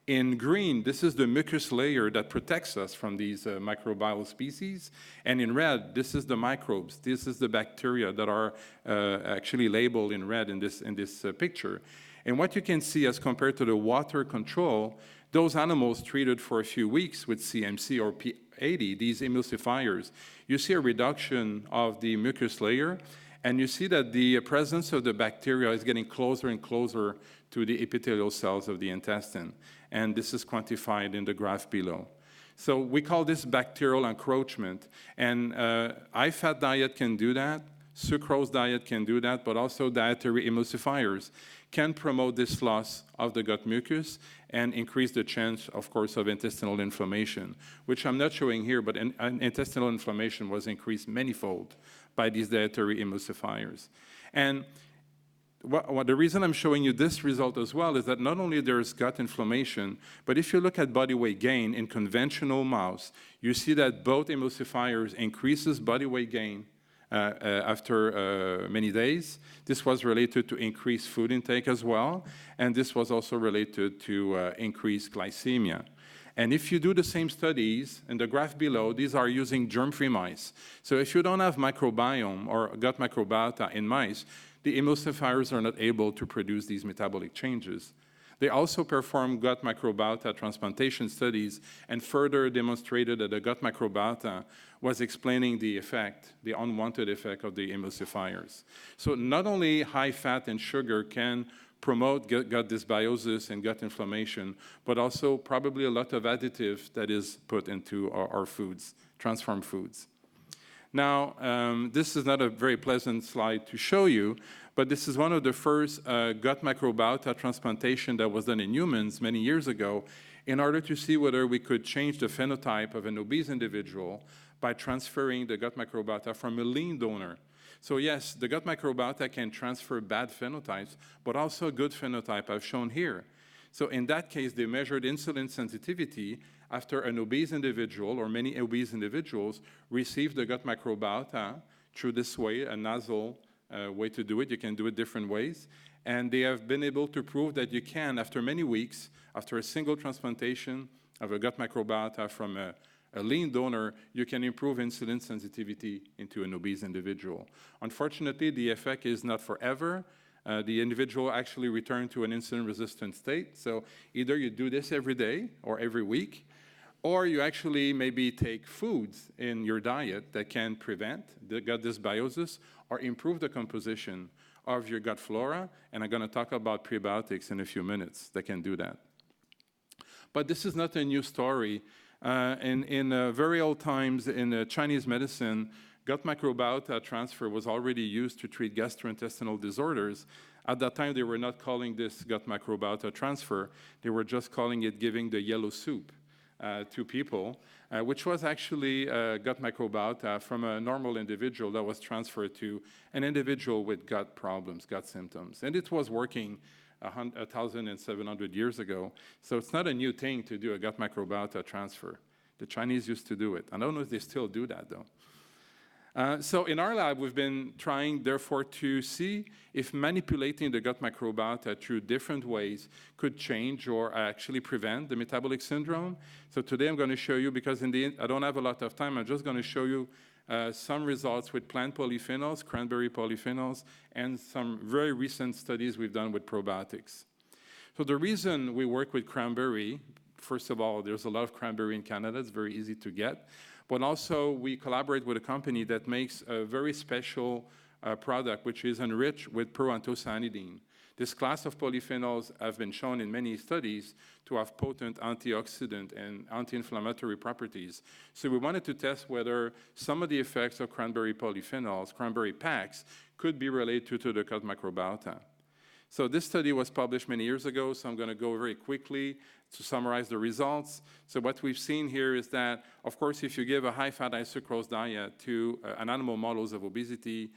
In green, this is the mucus layer that protects us from these microbial species. And in red, this is the microbes. This is the bacteria that are actually labeled in red in this picture. And what you can see as compared to the water control, those animals treated for a few weeks with CMC or P80, these emulsifiers, you see a reduction of the mucus layer, and you see that the presence of the bacteria is getting closer and closer to the epithelial cells of the intestine. And this is quantified in the graph below. So we call this bacterial encroachment. And high-fat diet can do that. Sucrose diet can do that, but also dietary emulsifiers can promote this loss of the gut mucus and increase the chance, of course, of intestinal inflammation, which I'm not showing here, but intestinal inflammation was increased manyfold by these dietary emulsifiers. And the reason I'm showing you this result as well is that not only there's gut inflammation, but if you look at body weight gain in conventional mouse, you see that both emulsifiers increases body weight gain after many days. This was related to increased food intake as well, and this was also related to increased glycemia. And if you do the same studies, in the graph below, these are using germ-free mice. So if you don't have microbiome or gut microbiota in mice, the emulsifiers are not able to produce these metabolic changes. They also performed gut microbiota transplantation studies and further demonstrated that the gut microbiota was explaining the effect, the unwanted effect of the emulsifiers. So not only high fat and sugar can promote gut dysbiosis and gut inflammation, but also probably a lot of additive that is put into our foods, transformed foods. Now, this is not a very pleasant slide to show you, but this is one of the first gut microbiota transplantation that was done in humans many years ago in order to see whether we could change the phenotype of an obese individual by transferring the gut microbiota from a lean donor. So yes, the gut microbiota can transfer bad phenotypes, but also a good phenotype I've shown here. So in that case, they measured insulin sensitivity after an obese individual or many obese individuals received the gut microbiota through this way, a nasal way to do it. You can do it different ways. And they have been able to prove that you can, after many weeks, after a single transplantation of a gut microbiota from a lean donor, you can improve insulin sensitivity into an obese individual. Unfortunately, the effect is not forever. The individual actually returned to an insulin-resistant state. So either you do this every day or every week, or you actually maybe take foods in your diet that can prevent the gut dysbiosis or improve the composition of your gut flora. And I'm going to talk about prebiotics in a few minutes that can do that. But this is not a new story. In very old times in Chinese medicine, gut microbiota transfer was already used to treat gastrointestinal disorders. At that time, they were not calling this gut microbiota transfer. They were just calling it giving the yellow soup to people, which was actually gut microbiota from a normal individual that was transferred to an individual with gut problems, gut symptoms. And it was working 1,700 years ago. So it's not a new thing to do a gut microbiota transfer. The Chinese used to do it. I don't know if they still do that, though. So in our lab, we've been trying, therefore, to see if manipulating the gut microbiota through different ways could change or actually prevent the metabolic syndrome. So today I'm going to show you, because in the end, I don't have a lot of time, I'm just going to show you some results with plant polyphenols, cranberry polyphenols, and some very recent studies we've done with probiotics. So the reason we work with cranberry, first of all, there's a lot of cranberry in Canada. It's very easy to get. But also, we collaborate with a company that makes a very special product, which is enriched with proanthocyanidine. This class of polyphenols have been shown in many studies to have potent antioxidant and anti-inflammatory properties. So we wanted to test whether some of the effects of cranberry polyphenols, cranberry packs, could be related to the gut microbiota. So this study was published many years ago, so I'm going to go very quickly to summarize the results. So what we've seen here is that, of course, if you give a high-fat, high-sucrose diet to an animal models of obesity,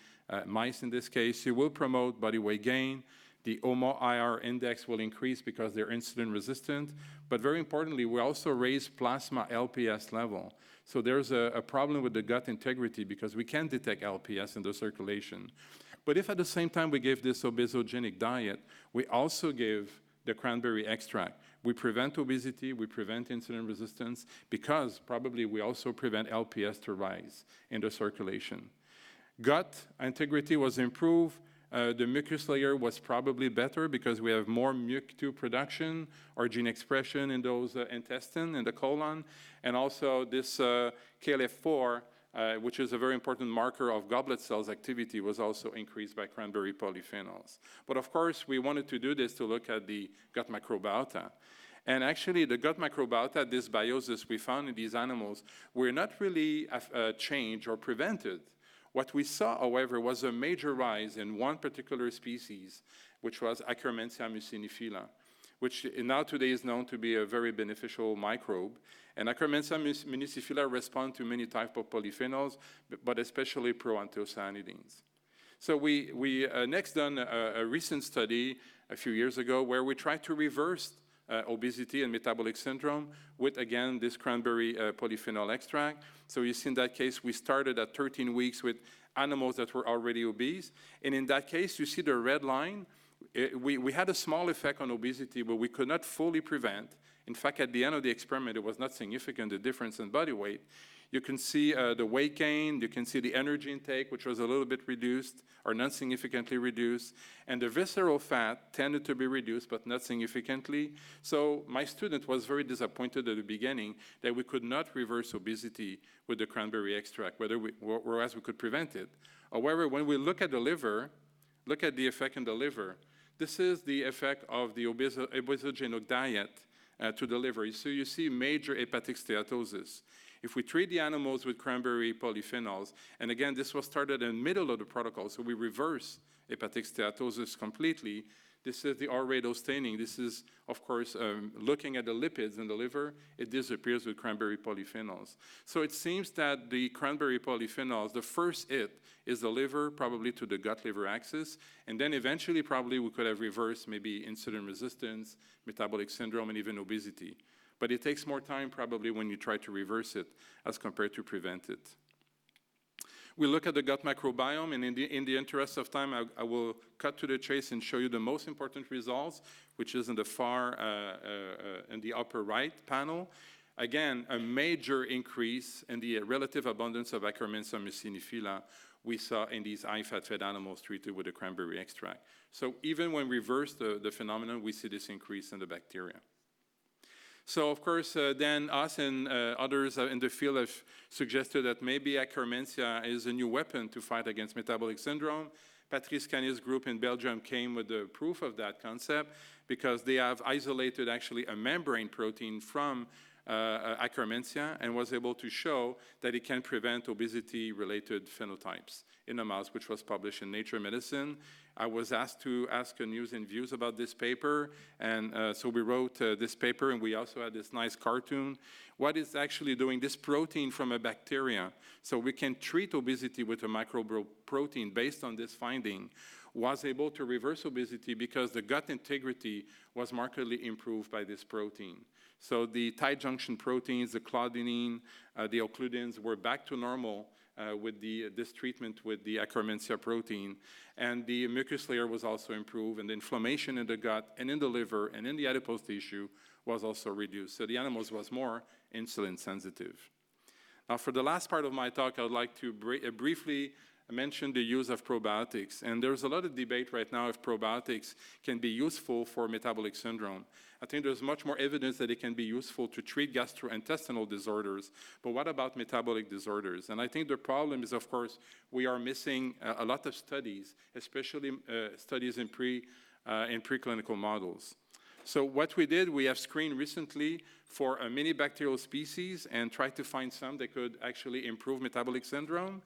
mice in this case, you will promote body weight gain. The HOMO-IR index will increase because they're insulin resistant. But very importantly, we also raise plasma LPS level. So there's a problem with the gut integrity because we can't detect LPS in the circulation. But if at the same time we give this obesogenic diet, we also give the cranberry extract, we prevent obesity, we prevent insulin resistance, because probably we also prevent LPS to rise in the circulation. Gut integrity was improved. The mucus layer was probably better because we have more MUC2 production or gene expression in those intestine, in the colon. And also this KLF4, which is a very important marker of goblet cells activity, was also increased by cranberry polyphenols. But of course, we wanted to do this to look at the gut microbiota. And actually, the gut microbiota dysbiosis we found in these animals were not really changed or prevented. What we saw, however, was a major rise in one particular species, which was Akkermansia muciniphylla, which now today is known to be a very beneficial microbe. And Akkermansia muciniphylla respond to many types of polyphenols, but especially proanthocyanidins. So we next done a recent study a few years ago where we tried to reverse obesity and metabolic syndrome with, again, this cranberry polyphenol extract. So you see in that case, we started at 13 weeks with animals that were already obese. And in that case, you see the red line. We had a small effect on obesity, but we could not fully prevent. In fact, at the end of the experiment, it was not significant, the difference in body weight. You can see the weight gain, you can see the energy intake, which was a little bit reduced or non-significantly reduced, and the visceral fat tended to be reduced, but not significantly. So my student was very disappointed at the beginning that we could not reverse obesity with the cranberry extract, whereas we could prevent it. However, when we look at the liver, look at the effect in the liver. This is the effect of the obesogenic diet to the liver. So you see major hepatic steatosis. If we treat the animals with cranberry polyphenols, and again, this was started in the middle of the protocol, so we reverse hepatic steatosis completely. This is the R-radose staining. This is, of course, looking at the lipids in the liver. It disappears with cranberry polyphenols. So it seems that the cranberry polyphenols, the first hit is the liver, probably to the gut-liver axis, and then eventually probably we could have reversed maybe insulin resistance, metabolic syndrome, and even obesity. But it takes more time probably when you try to reverse it as compared to prevent it. We look at the gut microbiome, and in the interest of time, I will cut to the chase and show you the most important results, which is in the in the upper right panel. Again, a major increase in the relative abundance of Akkermansia muciniphylla we saw in these high-fat-fed animals treated with the cranberry extract. So even when we reverse the phenomenon, we see this increase in the bacteria. So, of course, then us and others in the field have suggested that maybe Akkermansia is a new weapon to fight against metabolic syndrome. Patrice Cagne's group in Belgium came with the proof of that concept because they have isolated actually a membrane protein from Akkermansia, and was able to show that it can prevent obesity-related phenotypes in a mouse, which was published in Nature Medicine. I was asked to ask news and views about this paper, and so we wrote this paper, and we also had this nice cartoon. What is actually doing this protein from a bacteria, so we can treat obesity with a microbial protein based on this finding, was able to reverse obesity because the gut integrity was markedly improved by this protein. So the tight junction proteins, the claudinine, the occludins were back to normal with this treatment with the Akkermansia protein. And the mucus layer was also improved, and the inflammation in the gut and in the liver and in the adipose tissue was also reduced. So the animals was more insulin sensitive. Now, for the last part of my talk, I would like to briefly mention the use of probiotics. And there's a lot of debate right now if probiotics can be useful for metabolic syndrome. I think there's much more evidence that it can be useful to treat gastrointestinal disorders. But what about metabolic disorders? And I think the problem is, of course, we are missing a lot of studies, especially studies in preclinical models. So what we did, we have screened recently for a mini bacterial species and tried to find some that could actually improve metabolic syndrome.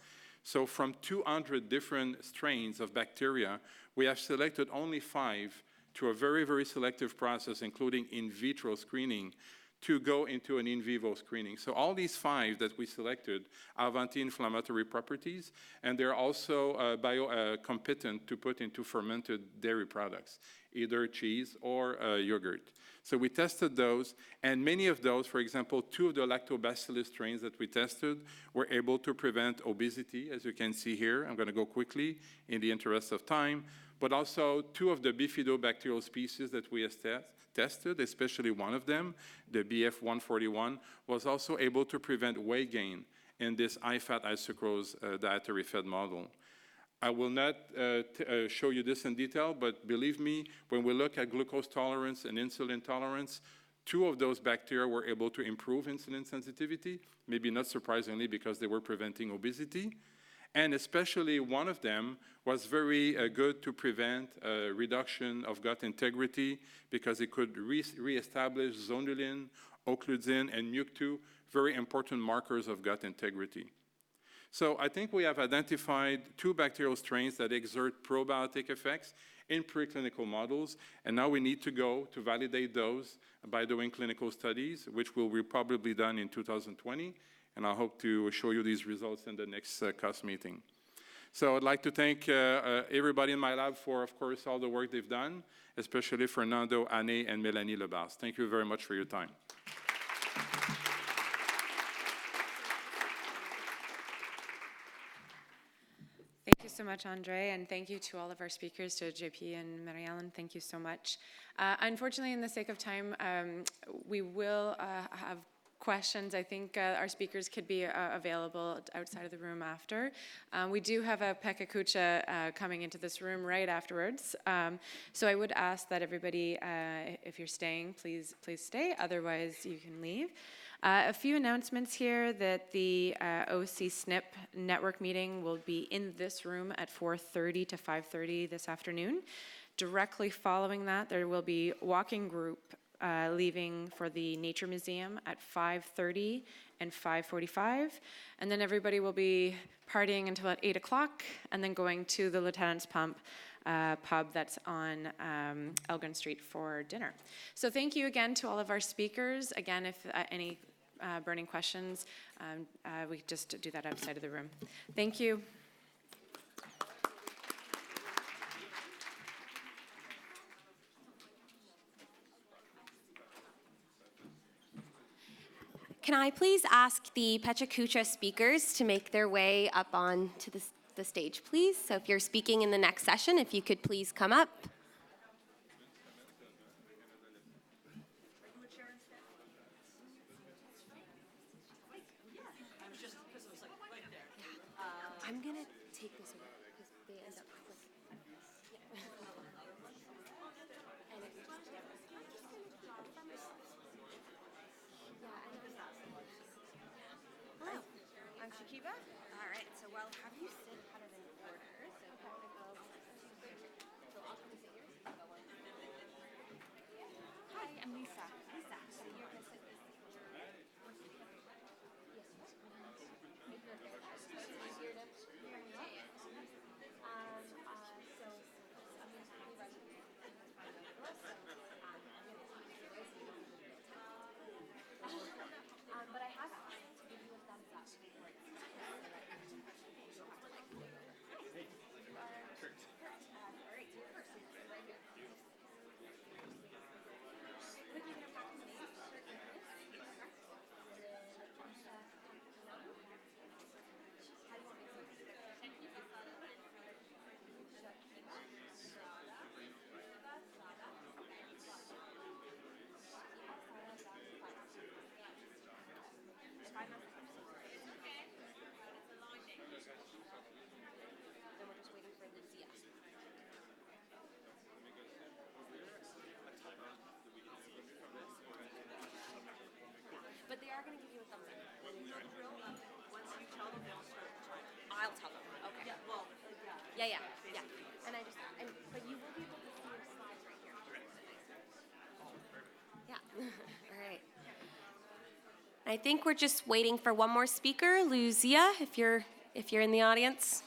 So from 200 different strains of bacteria, we have selected only 5 through a very, very selective process, including in vitro screening, to go into an in vivo screening. So all these 5 that we selected have anti-inflammatory properties, and they're also biocompetent to put into fermented dairy products, either cheese or yogurt. So we tested those, and many of those, for example, 2 of the lactobacillus strains that we tested were able to prevent obesity, as you can see here. I'm going to go quickly in the interest of time. But also 2 of the bifidobacterial species that we have tested, especially one of them, the BF141, was also able to prevent weight gain in this high-fat, high-sucrose dietary-fed model. I will not show you this in detail, but believe me, when we look at glucose tolerance and insulin tolerance, 2 of those bacteria were able to improve insulin sensitivity, maybe not surprisingly because they were preventing obesity. And especially one of them was very good to prevent reduction of gut integrity because it could reestablish zonulin, occludin, and MUC2, very important markers of gut integrity. So I think we have identified 2 bacterial strains that exert probiotic effects in preclinical models, and now we need to go to validate those by doing clinical studies, which will be probably done in 2020. And I hope to show you these results in the next COS meeting. So I'd like to thank everybody in my lab for, of course, all the work they've done, especially Fernando, Anne, and Melanie Lebas. Thank you very much for your time. Thank you so much, Andre, and thank you to all of our speakers, to JP and Marie-Ellen. Thank you so much. Unfortunately, in the sake of time, we will have questions. I think our speakers could be available outside of the room after. We do have a Pecha Kucha coming into this room right afterwards. So I would ask that everybody, if you're staying, please stay. Otherwise, you can leave. A few announcements here that the OC SNP network meeting will be in this room at 4:30 to 5:30 this afternoon. Directly following that, there will be walking group leaving for the Nature Museum at 5:30 and 5:45. And then everybody will be partying until at 8 o'clock and then going to the Lieutenant's Pump pub that's on Elgin Street for dinner. So thank you again to all of our speakers. Again, if any burning questions, we just do that outside of the room. Thank you. Can I please ask the Pecha Kucha speakers to make their way up on to the stage, please? So if you're speaking in the next session, if you could please come up. I'm going to take this away because they end up quick. Hello, I'm Shakiba. All right, so well, have you sit kind of in order? So Hi, I'm Lisa. So you're going to sit this way. I'll tell them. Okay. Yeah. Well. Yeah. And but you will be able to see your slides right here. Yeah. All right. I think we're just waiting for one more speaker, Lucia, if you're in the audience.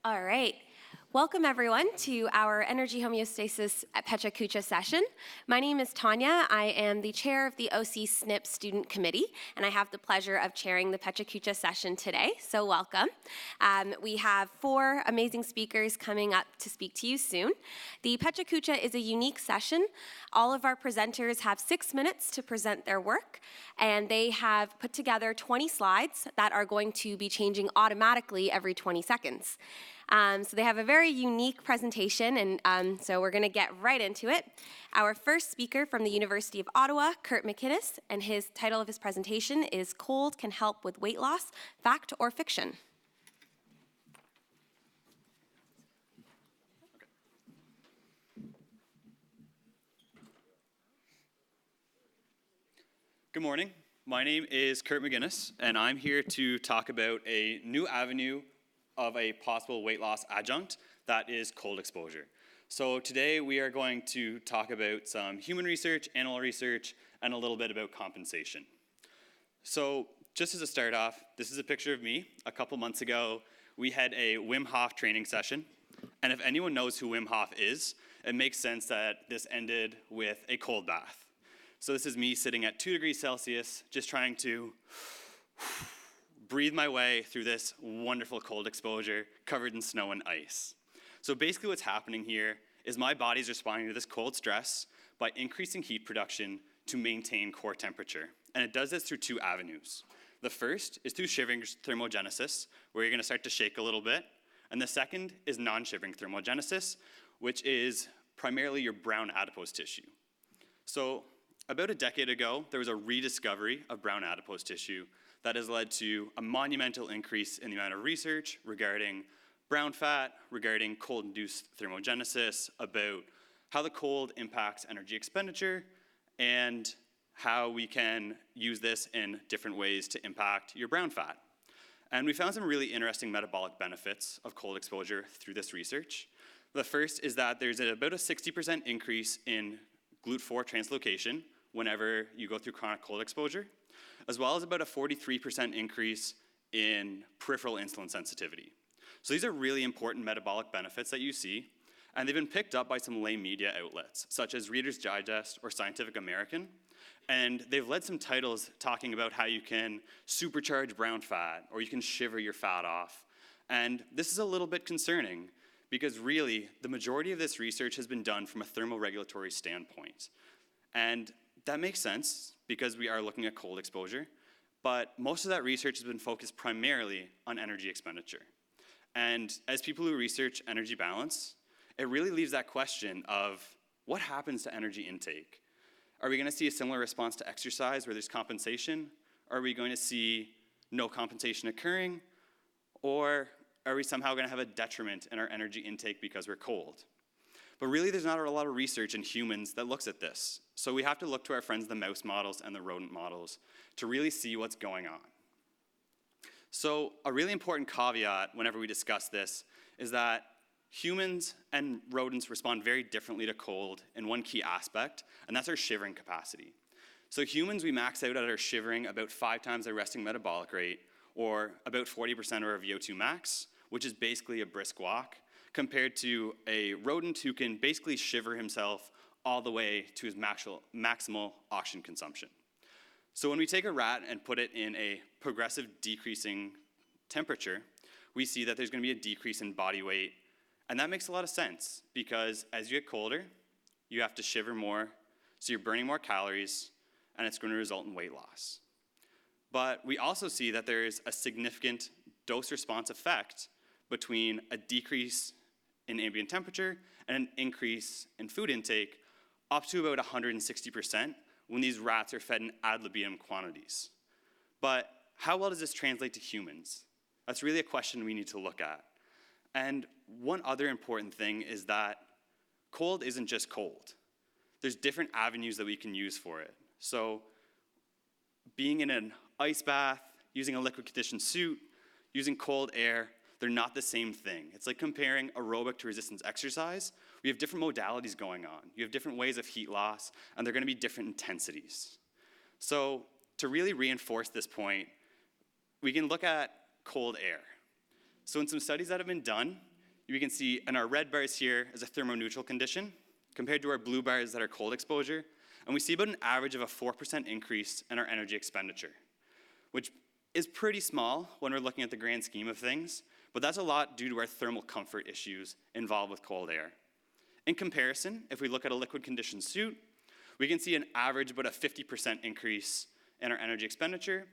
All right. Welcome, everyone, to our Energy Homeostasis at Pecha Kucha session. My name is Tanya. I am the chair of the OC SNP Student Committee, and I have the pleasure of chairing the Pecha Kucha session today, so welcome. We have 4 amazing speakers coming up to speak to you soon. The Pecha Kucha is a unique session. All of our presenters have 6 minutes to present their work, and they have put together 20 slides that are going to be changing automatically every 20 seconds. So they have a very unique presentation, and so we're going to get right into it. Our first speaker from the University of Ottawa, Kurt McInnes, and his title of his presentation is Cold Can Help with Weight Loss, Fact or Fiction? Good morning. My name is Kurt McInnes, and I'm here to talk about a new avenue of a possible weight loss adjunct that is cold exposure. So today we are going to talk about some human research, animal research, and a little bit about compensation. So just as a start off, this is a picture of me. A couple months ago, we had a Wim Hof training session. And if anyone knows who Wim Hof is, it makes sense that this ended with a cold bath. So this is me sitting at 2 degrees Celsius, just trying to breathe my way through this wonderful cold exposure covered in snow and ice. So basically what's happening here is my body's responding to this cold stress by increasing heat production to maintain core temperature. And it does this through 2 avenues. The first is through shivering thermogenesis, where you're going to start to shake a little bit. And the second is non-shivering thermogenesis, which is primarily your brown adipose tissue. So about a decade ago, there was a rediscovery of brown adipose tissue that has led to a monumental increase in the amount of research regarding brown fat, regarding cold-induced thermogenesis, about how the cold impacts energy expenditure, and how we can use this in different ways to impact your brown fat. And we found some really interesting metabolic benefits of cold exposure through this research. The first is that there's about a 60% increase in GLUT4 translocation whenever you go through chronic cold exposure, as well as about a 43% increase in peripheral insulin sensitivity. So these are really important metabolic benefits that you see, and they've been picked up by some lay media outlets, such as Reader's Digest or Scientific American, and they've led some titles talking about how you can supercharge brown fat, or you can shiver your fat off. And this is a little bit concerning, because really, the majority of this research has been done from a thermoregulatory standpoint. And that makes sense, because we are looking at cold exposure, but most of that research has been focused primarily on energy expenditure. And as people who research energy balance, it really leaves that question of what happens to energy intake? Are we going to see a similar response to exercise where there's compensation? Are we going to see no compensation occurring? Or are we somehow going to have a detriment in our energy intake because we're cold? But really, there's not a lot of research in humans that looks at this. So we have to look to our friends, the mouse models and the rodent models, to really see what's going on. So a really important caveat whenever we discuss this is that humans and rodents respond very differently to cold in one key aspect, and that's our shivering capacity. So humans, we max out at our shivering about 5 times our resting metabolic rate, or about 40% of our VO2 max, which is basically a brisk walk, compared to a rodent who can basically shiver himself all the way to his maximal oxygen consumption. So when we take a rat and put it in a progressive decreasing temperature, we see that there's going to be a decrease in body weight. And that makes a lot of sense because as you get colder, you have to shiver more, so you're burning more calories, and it's going to result in weight loss. But we also see that there is a significant dose-response effect between a decrease in ambient temperature and an increase in food intake up to about 160% when these rats are fed in ad libitum quantities. But how well does this translate to humans? That's really a question we need to look at. And one other important thing is that cold isn't just cold. There's different avenues that we can use for it. So being in an ice bath, using a liquid conditioned suit, using cold air, they're not the same thing. It's like comparing aerobic to resistance exercise. We have different modalities going on. You have different ways of heat loss, and they're going to be different intensities. So to really reinforce this point, we can look at cold air. So in some studies that have been done, you can see in our red bars here is a thermoneutral condition compared to our blue bars that are cold exposure. And we see about an average of a 4% increase in our energy expenditure, which is pretty small when we're looking at the grand scheme of things, but that's a lot due to our thermal comfort issues involved with cold air. In comparison, if we look at a liquid conditioned suit, we can see an average about a 50% increase in our energy expenditure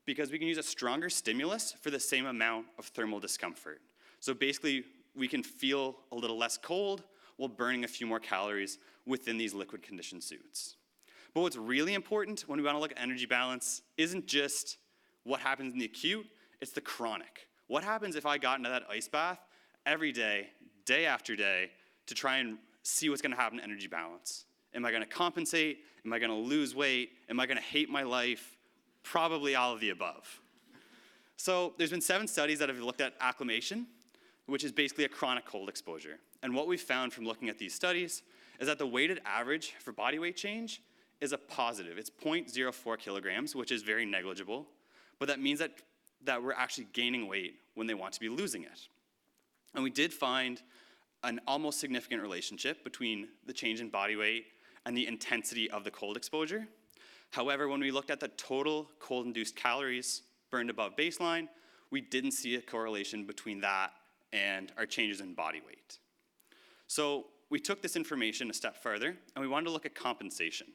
because we can use a stronger stimulus for the same amount of thermal discomfort. So basically, we can feel a little less cold while burning a few more calories within these liquid conditioned suits. But what's really important when we want to look at energy balance isn't just what happens in the acute, it's the chronic. What happens if I got into that ice bath every day, day after day, to try and see what's going to happen to energy balance? Am I going to compensate? Am I going to lose weight? Am I going to hate my life? Probably all of the above. So there's been 7 studies that have looked at acclimation, which is basically a chronic cold exposure. And what we've found from looking at these studies is that the weighted average for body weight change is a positive. It's 0.04 kilograms, which is very negligible, but that means that we're actually gaining weight when they want to be losing it. And we did find an almost significant relationship between the change in body weight and the intensity of the cold exposure. However, when we looked at the total cold-induced calories burned above baseline, we didn't see a correlation between that and our changes in body weight. So we took this information a step further, and we wanted to look at compensation.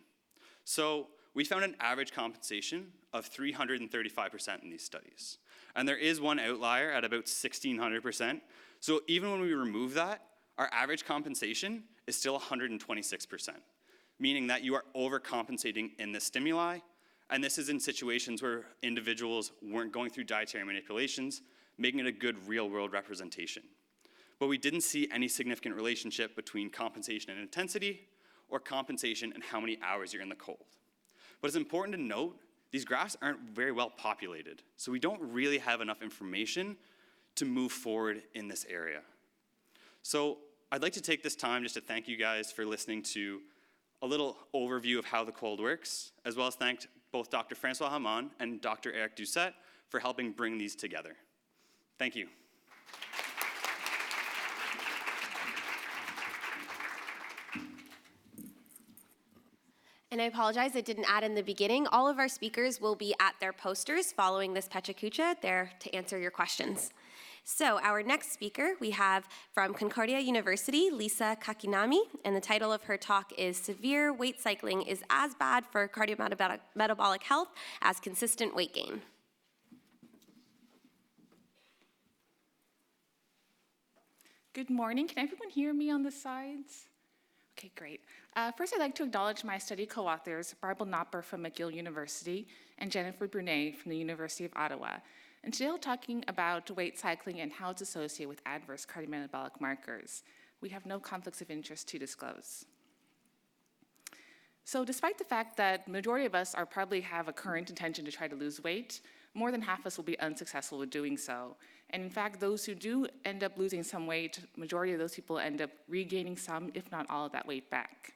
So we found an average compensation of 335% in these studies. And there is one outlier at about 1,600%. So even when we remove that, our average compensation is still 126%, meaning that you are overcompensating in the stimuli. And this is in situations where individuals weren't going through dietary manipulations, making it a good real-world representation. But we didn't see any significant relationship between compensation and intensity or compensation and how many hours you're in the cold. But it's important to note, these graphs aren't very well populated, so we don't really have enough information to move forward in this area. So I'd like to take this time just to thank you guys for listening to a little overview of how the cold works, as well as thank both Dr. Francois Hamon and Dr. Eric Doucette for helping bring these together. Thank you. And I apologize, I didn't add in the beginning. All of our speakers will be at their posters following this Pecha Kucha, there to answer your questions. So our next speaker we have from Concordia University, Lisa Kakinami, and the title of her talk is Severe Weight Cycling is as bad for cardiometabolic health as consistent weight gain. Good morning. Can everyone hear me on the sides? Okay, great. First, I'd like to acknowledge my study co-authors, Barbara Knopper from McGill University and Jennifer Brunet from the University of Ottawa. And today we're talking about weight cycling and how it's associated with adverse cardiometabolic markers. We have no conflicts of interest to disclose. So despite the fact that the majority of us probably have a current intention to try to lose weight, more than half of us will be unsuccessful with doing so. And in fact, those who do end up losing some weight, majority of those people end up regaining some, if not all of that weight back.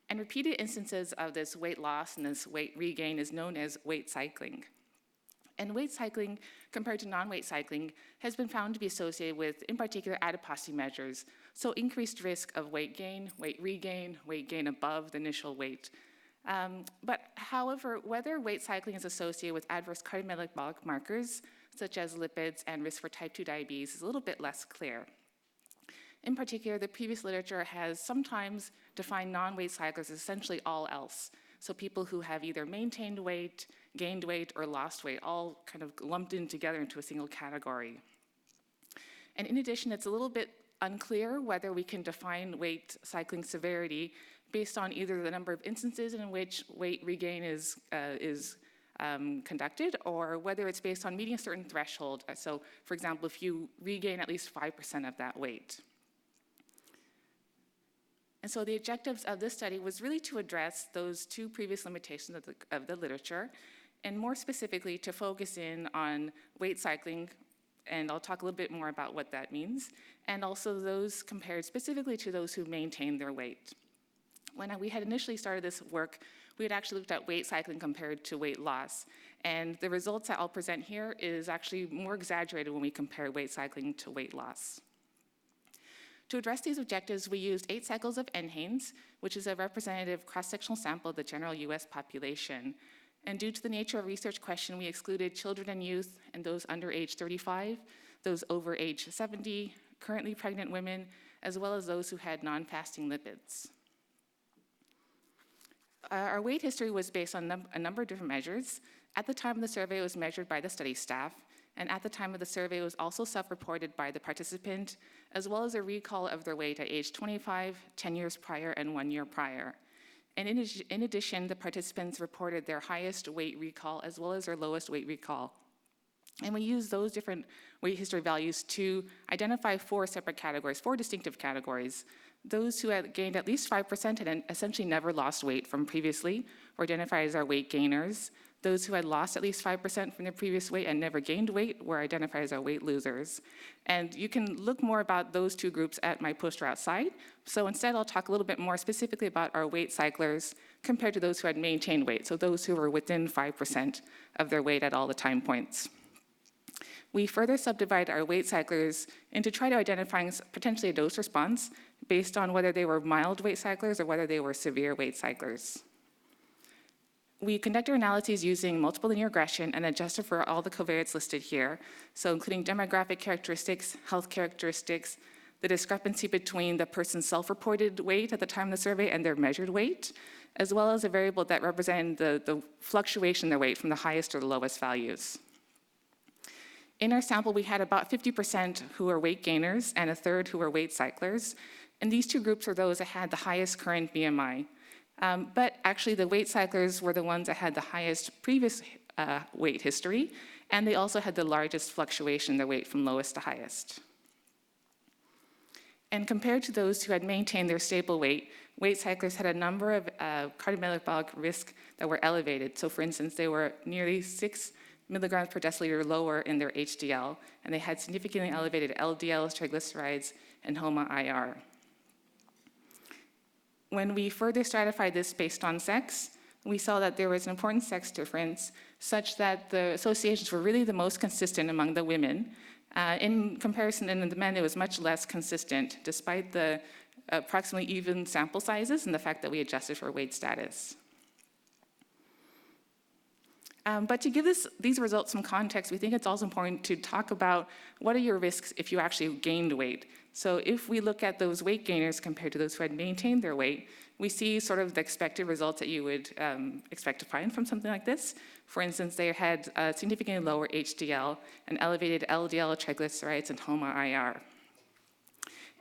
And repeated instances of this weight loss and this weight regain is known as weight cycling. And weight cycling, compared to non-weight cycling, has been found to be associated with, in particular, adiposity measures. So increased risk of weight gain, weight regain, weight gain above the initial weight. But however, whether weight cycling is associated with adverse cardiometabolic markers, such as lipids and risk for type 2 diabetes, is a little bit less clear. In particular, the previous literature has sometimes defined non-weight cyclers as essentially all else. So people who have either maintained weight, gained weight, or lost weight, all kind of lumped in together into a single category. And in addition, it's a little bit unclear whether we can define weight cycling severity based on either the number of instances in which weight regain is conducted, or whether it's based on meeting a certain threshold. So, for example, if you regain at least 5% of that weight. And so the objectives of this study was really to address those two previous limitations of the literature, and more specifically to focus in on weight cycling, and I'll talk a little bit more about what that means, and also those compared specifically to those who maintained their weight. When we had initially started this work, we had actually looked at weight cycling compared to weight loss, and the results that I'll present here is actually more exaggerated when we compare weight cycling to weight loss. To address these objectives, we used 8 cycles of NHANES, which is a representative cross-sectional sample of the general US population. And due to the nature of research question, we excluded children and youth and those under age 35, those over age 70, currently pregnant women, as well as those who had non-fasting lipids. Our weight history was based on a number of different measures. At the time of the survey, it was measured by the study staff, and at the time of the survey, it was also self-reported by the participant, as well as a recall of their weight at age 25, 10 years prior, and 1 year prior. And in addition, the participants reported their highest weight recall as well as their lowest weight recall. And we used those different weight history values to identify 4 separate categories, 4 distinctive categories. Those who had gained at least 5% and essentially never lost weight from previously were identified as our weight gainers. Those who had lost at least 5% from their previous weight and never gained weight were identified as our weight losers. And you can look more about those 2 groups at my poster outside. So instead, I'll talk a little bit more specifically about our weight cyclers compared to those who had maintained weight, so those who were within 5% of their weight at all the time points. We further subdivide our weight cyclers into try to identifying potentially a dose response based on whether they were mild weight cyclers or whether they were severe weight cyclers. We conduct our analyses using multiple linear regression and adjusted for all the covariates listed here, so including demographic characteristics, health characteristics, the discrepancy between the person's self-reported weight at the time of the survey and their measured weight, as well as a variable that represented the fluctuation in their weight from the highest or the lowest values. In our sample, we had about 50% who were weight gainers and a third who were weight cyclers, and these 2 groups were those that had the highest current BMI. But actually, the weight cyclers were the ones that had the highest previous weight history, and they also had the largest fluctuation in their weight from lowest to highest. And compared to those who had maintained their stable weight, weight cyclers had a number of cardiometabolic risks that were elevated. So for instance, they were nearly 6 milligrams per deciliter lower in their HDL, and they had significantly elevated LDLs, triglycerides, and HOMA-IR. When we further stratified this based on sex, we saw that there was an important sex difference such that the associations were really the most consistent among the women. In comparison, in the men, it was much less consistent, despite the approximately even sample sizes and the fact that we adjusted for weight status. But to give these results some context, we think it's also important to talk about what are your risks if you actually gained weight. So if we look at those weight gainers compared to those who had maintained their weight, we see sort of the expected results that you would expect to find from something like this. For instance, they had a significantly lower HDL, an elevated LDL, triglycerides, and HOMA-IR.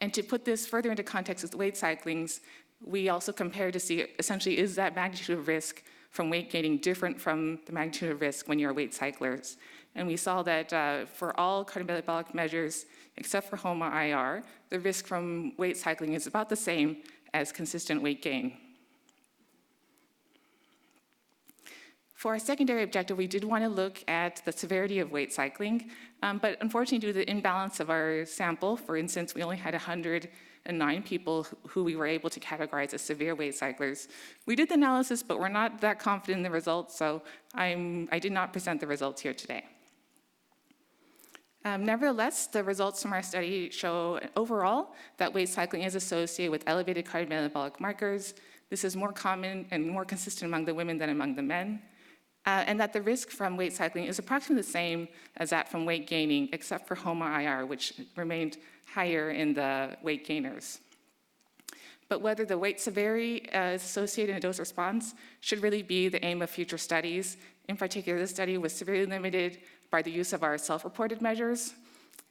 And to put this further into context with weight cyclings, we also compared to see essentially is that magnitude of risk from weight gaining different from the magnitude of risk when you're weight cyclers. And we saw that for all cardiometabolic measures, except for HOMA-IR, the risk from weight cycling is about the same as consistent weight gain. For our secondary objective, we did want to look at the severity of weight cycling, but unfortunately, due to the imbalance of our sample, for instance, we only had 100 and 9 people who we were able to categorize as severe weight cyclers. We did the analysis, but we're not that confident in the results, so I did not present the results here today. Nevertheless, the results from our study show overall that weight cycling is associated with elevated cardiometabolic markers. This is more common and more consistent among the women than among the men. And that the risk from weight cycling is approximately the same as that from weight gaining, except for HOMA-IR, which remained higher in the weight gainers. But whether the weight severity is associated in a dose response should really be the aim of future studies. In particular, this study was severely limited by the use of our self-reported measures.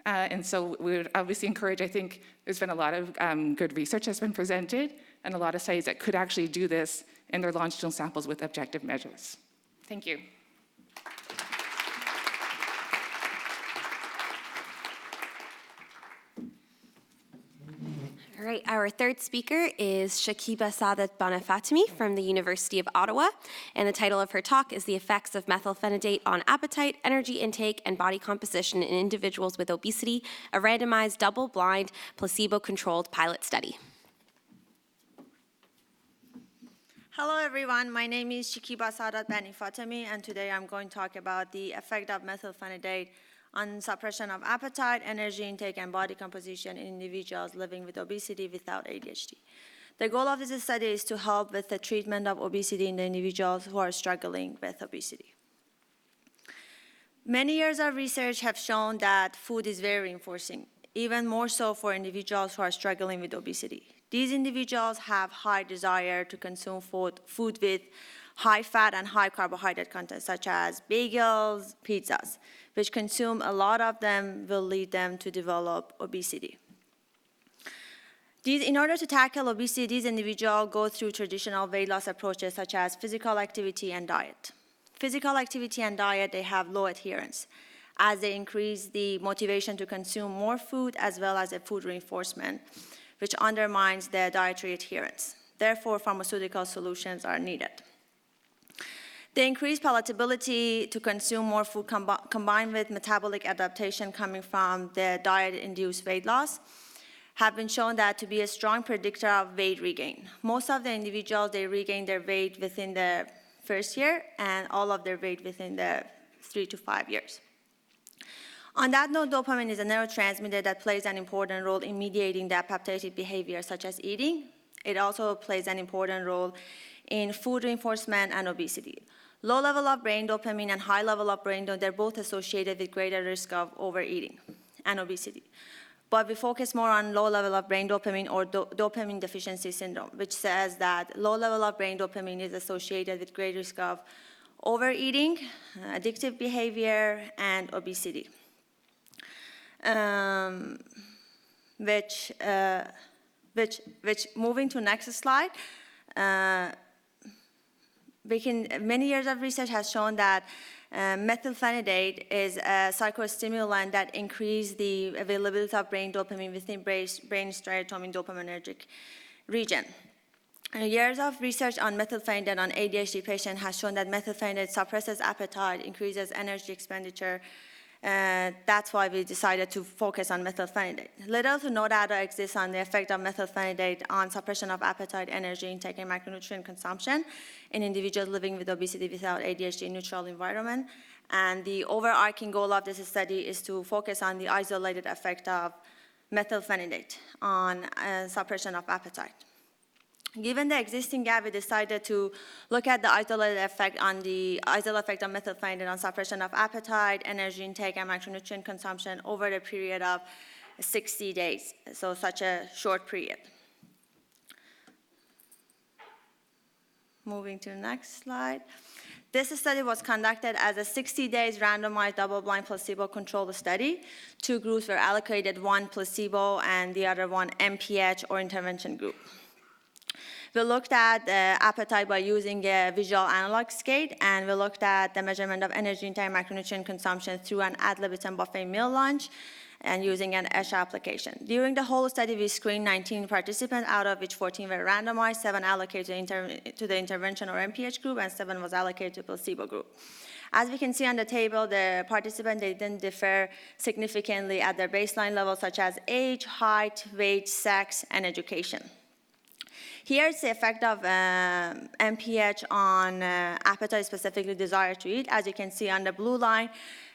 And so we would obviously encourage, I think there's been a lot of good research that's been presented and a lot of studies that could actually do this in their longitudinal samples with objective measures. Thank you. All right, our third speaker is Shakiba Sadat Banafatemi from the University of Ottawa, and the title of her talk is The Effects of Methylphenidate on Appetite, Energy Intake, and Body Composition in Individuals with Obesity, a randomized, double-blind, placebo-controlled pilot study. Hello everyone, my name is Shakiba Sadat Banafatemi, and today I'm going to talk about the effect of methylphenidate on suppression of appetite, energy intake, and body composition in individuals living with obesity without ADHD. The goal of this study is to help with the treatment of obesity in the individuals who are struggling with obesity. Many years of research have shown that food is very reinforcing, even more so for individuals who are struggling with obesity. These individuals have high desire to consume food with high fat and high carbohydrate content, such as bagels, pizzas, which consume a lot of them will lead them to develop obesity. In order to tackle obesity, these individuals go through traditional weight loss approaches such as physical activity and diet. Physical activity and diet, they have low adherence, as they increase the motivation to consume more food as well as a food reinforcement, which undermines their dietary adherence. Therefore, pharmaceutical solutions are needed. The increased palatability to consume more food combined with metabolic adaptation coming from the diet-induced weight loss have been shown that to be a strong predictor of weight regain. Most of the individuals, they regain their weight within the first year and all of their weight within the 3 to 5 years. On that note, dopamine is a neurotransmitter that plays an important role in mediating the adaptive behavior such as eating. It also plays an important role in food reinforcement and obesity. Low level of brain dopamine and high level of brain dopamine, they're both associated with greater risk of overeating and obesity. But we focus more on low level of brain dopamine or dopamine deficiency syndrome, which says that low level of brain dopamine is associated with greater risk of overeating, addictive behavior, and obesity. Moving to next slide, many years of research has shown that methylphenidate is a psychostimulant that increases the availability of brain dopamine within brain striatum dopaminergic region. Years of research on methylphenidate on ADHD patients has shown that methylphenidate suppresses appetite, increases energy expenditure. That's why we decided to focus on methylphenidate. Little to no data exists on the effect of methylphenidate on suppression of appetite, energy intake, and macronutrient consumption in individuals living with obesity without ADHD in neutral environment. And the overarching goal of this study is to focus on the isolated effect of methylphenidate on suppression of appetite. Given the existing gap, we decided to look at the isolated effect on the effect of methylphenidate on suppression of appetite, energy intake, and macronutrient consumption over the period of 60 days, so such a short period. Moving to the next slide. This study was conducted as a 60 days randomized double-blind placebo-controlled study. 2 groups were allocated, one placebo and the other one MPH or intervention group. We looked at appetite by using a visual analog scale, and we looked at the measurement of energy intake and macronutrient consumption through an ad libitum buffet meal lunch and using an ESHA application. During the whole study, we screened 19 participants, out of which 14 were randomized, 7 allocated to the intervention or MPH group, and 7 was allocated to placebo group. As we can see on the table, the participants, they didn't differ significantly at their baseline level, such as age, height, weight, sex, and education. Here's the effect of MPH on appetite, specifically desire to eat. As you can see on the blue line,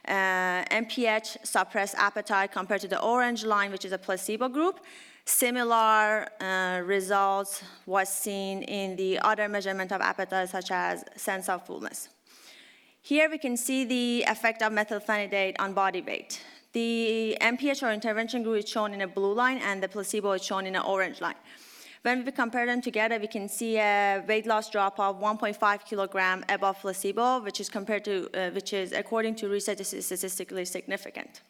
MPH suppressed appetite compared to the orange line, which is a placebo group. Similar results was seen in the other measurement of appetite, such as sense of fullness. Here we can see the effect of methylphenidate on body weight. The MPH or intervention group is shown in a blue line, and the placebo is shown in an orange line. When we compare them together, we can see a weight loss drop of 1.5 kilogram above placebo, which is according to research, is statistically significant.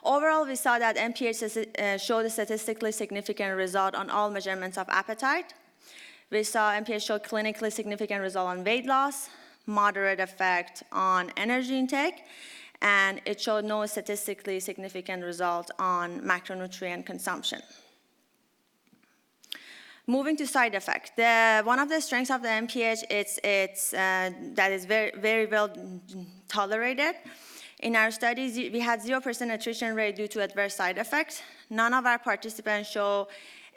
Overall, we saw that MPH showed a statistically significant result on all measurements of appetite. We saw MPH show clinically significant result on weight loss, moderate effect on energy intake, and it showed no statistically significant result on macronutrient consumption. Moving to side effect, one of the strengths of the MPH is that is very, very well tolerated. In our studies, we had 0% attrition rate due to adverse side effects. None of our participants show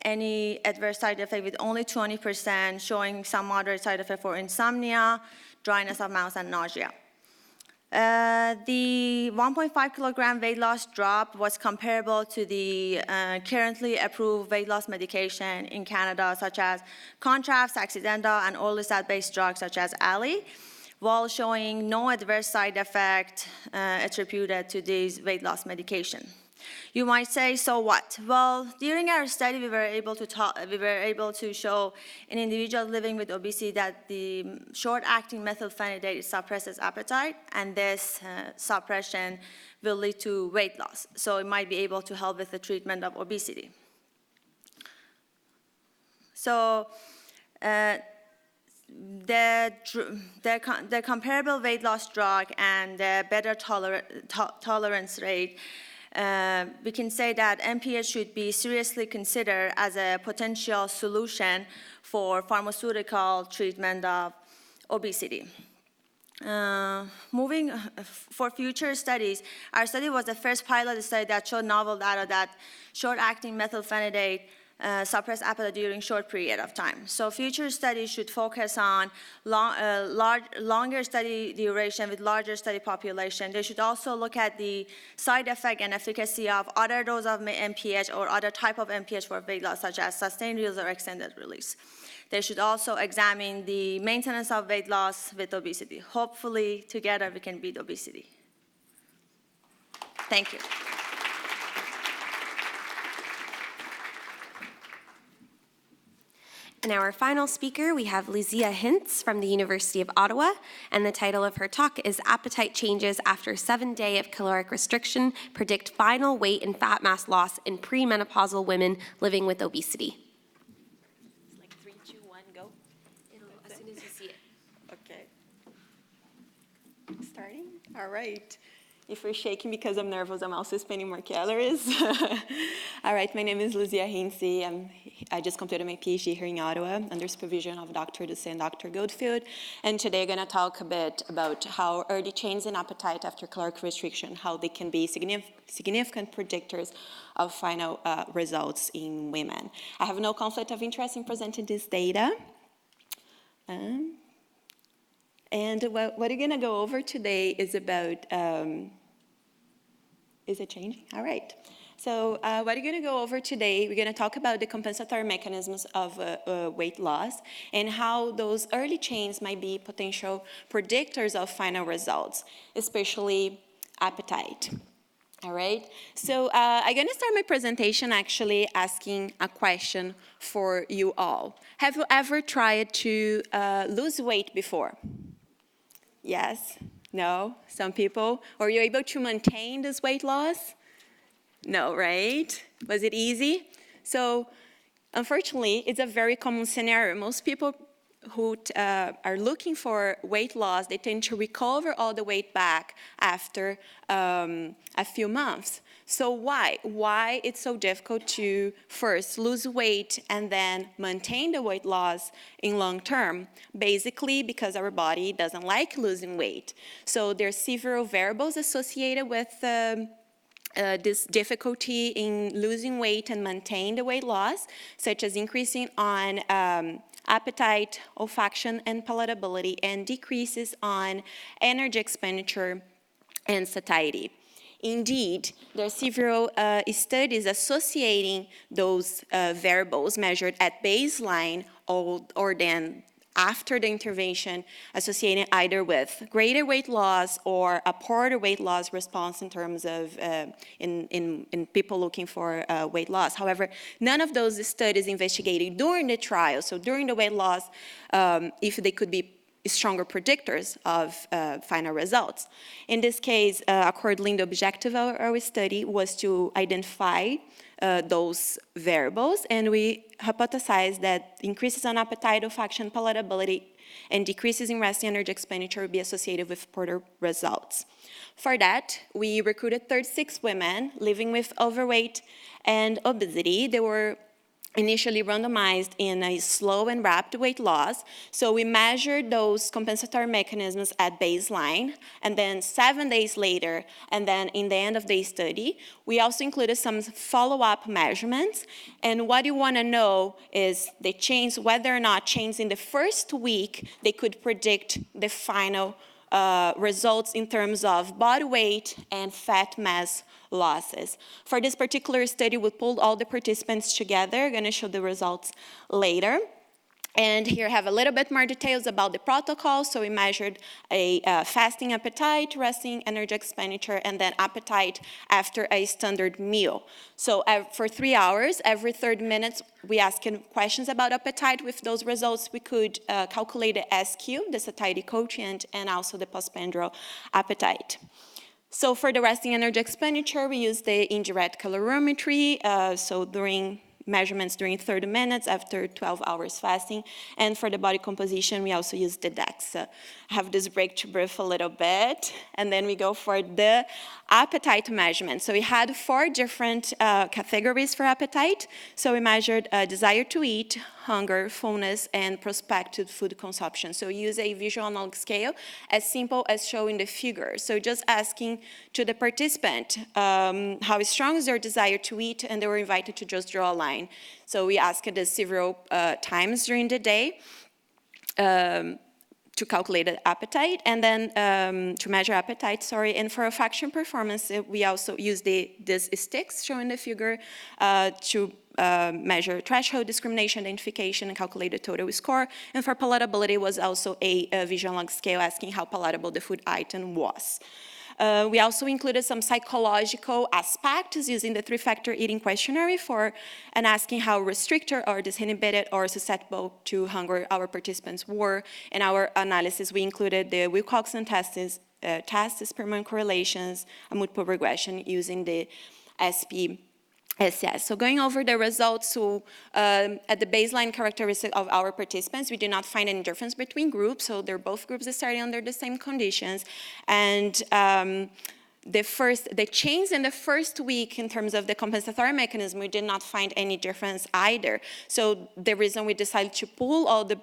any adverse side effect, with only 20% showing some moderate side effect for insomnia, dryness of mouth, and nausea. The 1.5 kilogram weight loss drop was comparable to the currently approved weight loss medication in Canada, such as Contrast, Oxidative, and orlistat-based drugs such as Ali, while showing no adverse side effect attributed to these weight loss medication. You might say, so what? Well, during our study, we were able to show in individuals living with obesity that the short-acting methylphenidate suppresses appetite, and this suppression will lead to weight loss. So it might be able to help with the treatment of obesity. So the comparable weight loss drug and the better tolerance rate, we can say that MPH should be seriously considered as a potential solution for pharmaceutical treatment of obesity. Moving for future studies, our study was the first pilot study that showed novel data that short-acting methylphenidate suppress appetite during short period of time. So future studies should focus on longer study duration with larger study population. They should also look at the side effect and efficacy of other dose of MPH or other type of MPH for weight loss, such as sustained release or extended release. They should also examine the maintenance of weight loss with obesity. Hopefully, together we can beat obesity. Thank you. And our final speaker, we have Lizia Hintz from the University of Ottawa, and the title of her talk is Appetite Changes After 7 Days of Caloric Restriction Predict Final Weight and Fat Mass Loss in Premenopausal Women Living with Obesity. It's like 3, 2, 1, go. As soon as you see it. Okay. Starting? All right. If we're shaking because I'm nervous, I'm also spending more calories. All right, my name is Lizia Hintz. I just completed my PhD here in Ottawa under supervision of Dr. Duce and Dr. Goldfield. And today I'm going to talk a bit about how early changes in appetite after caloric restriction, how they can be significant predictors of final results in women. I have no conflict of interest in presenting this data. And what we're going to go over today is about, is it changing? All right. So what we're going to go over today, we're going to talk about the compensatory mechanisms of weight loss and how those early changes might be potential predictors of final results, especially appetite. All right. So I'm going to start my presentation actually asking a question for you all. Have you ever tried to lose weight before? Yes? No? Some people? Were you able to maintain this weight loss? No, right? Was it easy? So, unfortunately, it's a very common scenario. Most people who are looking for weight loss, they tend to recover all the weight back after a few months. So why? Why it's so difficult to first lose weight and then maintain the weight loss in long term? Basically because our body doesn't like losing weight. So there's several variables associated with this difficulty in losing weight and maintain the weight loss, such as increasing on appetite, olfaction, and palatability, and decreases on energy expenditure and satiety. Indeed, there are several studies associating those variables measured at baseline or then after the intervention, associated either with greater weight loss or a poorer weight loss response in terms of in people looking for weight loss. However, none of those studies investigated during the trial, so during the weight loss, if they could be stronger predictors of final results. In this case, accordingly, the objective of our study was to identify those variables, and we hypothesized that increases on appetite, olfaction, palatability, and decreases in resting energy expenditure would be associated with poorer results. For that, we recruited 36 women living with overweight and obesity. They were initially randomized in a slow and rapid weight loss. So we measured those compensatory mechanisms at baseline, and then 7 days later, and then in the end of the study, we also included some follow-up measurements. And what you want to know is the change, whether or not change in the first week, they could predict the final results in terms of body weight and fat mass losses. For this particular study, we pulled all the participants together. I'm going to show the results later. And here I have a little bit more details about the protocol. So we measured a fasting appetite, resting energy expenditure, and then appetite after a standard meal. So for 3 hours, every 30 minutes, we asked questions about appetite. With those results, we could calculate the SQ, the satiety quotient, and also the postprandial appetite. So for the resting energy expenditure, we used the indirect calorimetry, so during measurements during 30 minutes after 12 hours fasting. And for the body composition, we also use the DEXA. Have this break to breathe a little bit, and then we go for the appetite measurement. So we had 4 different categories for appetite. So we measured desire to eat, hunger, fullness, and prospective food consumption. So we use a visual analog scale as simple as showing the figure. So just asking to the participant how strong is their desire to eat, and they were invited to just draw a line. So we asked this several times during the day to calculate the appetite, and then to measure appetite, and for olfaction performance, we also use these sticks showing the figure to measure threshold, discrimination, identification, and calculate the total score. And for palatability was also a visual analog scale asking how palatable the food item was. We also included some psychological aspects using the 3-factor eating questionnaire and asking how restricted or disinhibited or susceptible to hunger our participants were. In our analysis, we included the Wilcoxon tests, experiment correlations, and multiple regression using the SPSS. So going over the results, so at the baseline characteristic of our participants, we did not find any difference between groups, so they're both groups that started under the same conditions. And the change in the first week in terms of the compensatory mechanism, we did not find any difference either. So the reason we decided to pull all the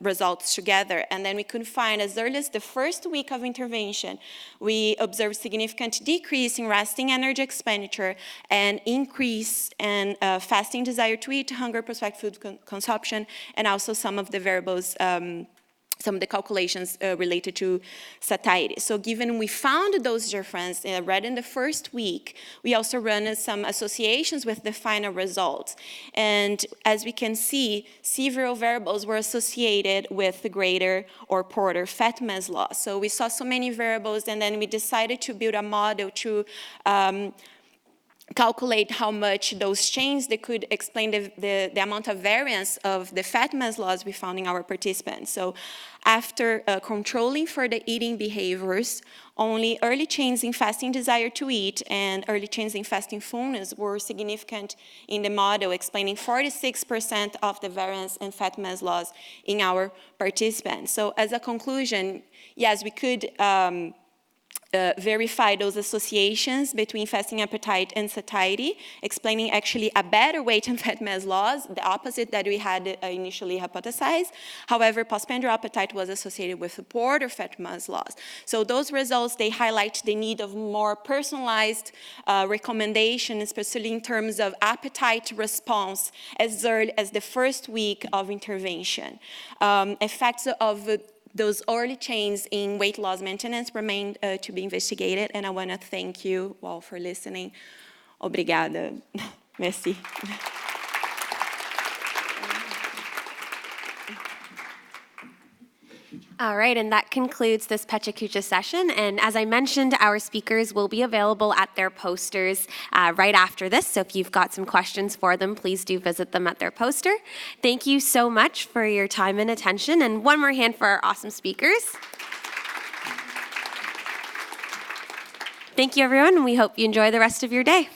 results together, and then we could find as early as the first week of intervention, we observed significant decrease in resting energy expenditure and increase in fasting desire to eat, hunger, prospective food consumption, and also some of the variables some of the calculations related to satiety. So given we found those differences right in the first week, we also ran some associations with the final results. And as we can see, several variables were associated with the greater or poorer fat mass loss. So we saw so many variables, and then we decided to build a model to calculate how much those changes, they could explain the amount of variance of the fat mass loss we found in our participants. So after controlling for the eating behaviors, only early changes in fasting desire to eat and early changes in fasting fullness were significant in the model, explaining 46% of the variance in fat mass loss in our participants. So as a conclusion, yes, we could verify those associations between fasting appetite and satiety, explaining actually a better weight and fat mass loss, the opposite that we had initially hypothesized. However, postprandial appetite was associated with support or fat mass loss. So those results, they highlight the need of more personalized recommendations, especially in terms of appetite response as early as the first week of intervention. Effects of those early changes in weight loss maintenance remain to be investigated, and I want to thank you all for listening. Obrigada. Merci. All right, and that concludes this Pecha Kucha session. And as I mentioned, our speakers will be available at their posters right after this. So if you've got some questions for them, please do visit them at their poster. Thank you so much for your time and attention. And one more hand for our awesome speakers. Thank you, everyone, and we hope you enjoy the rest of your day.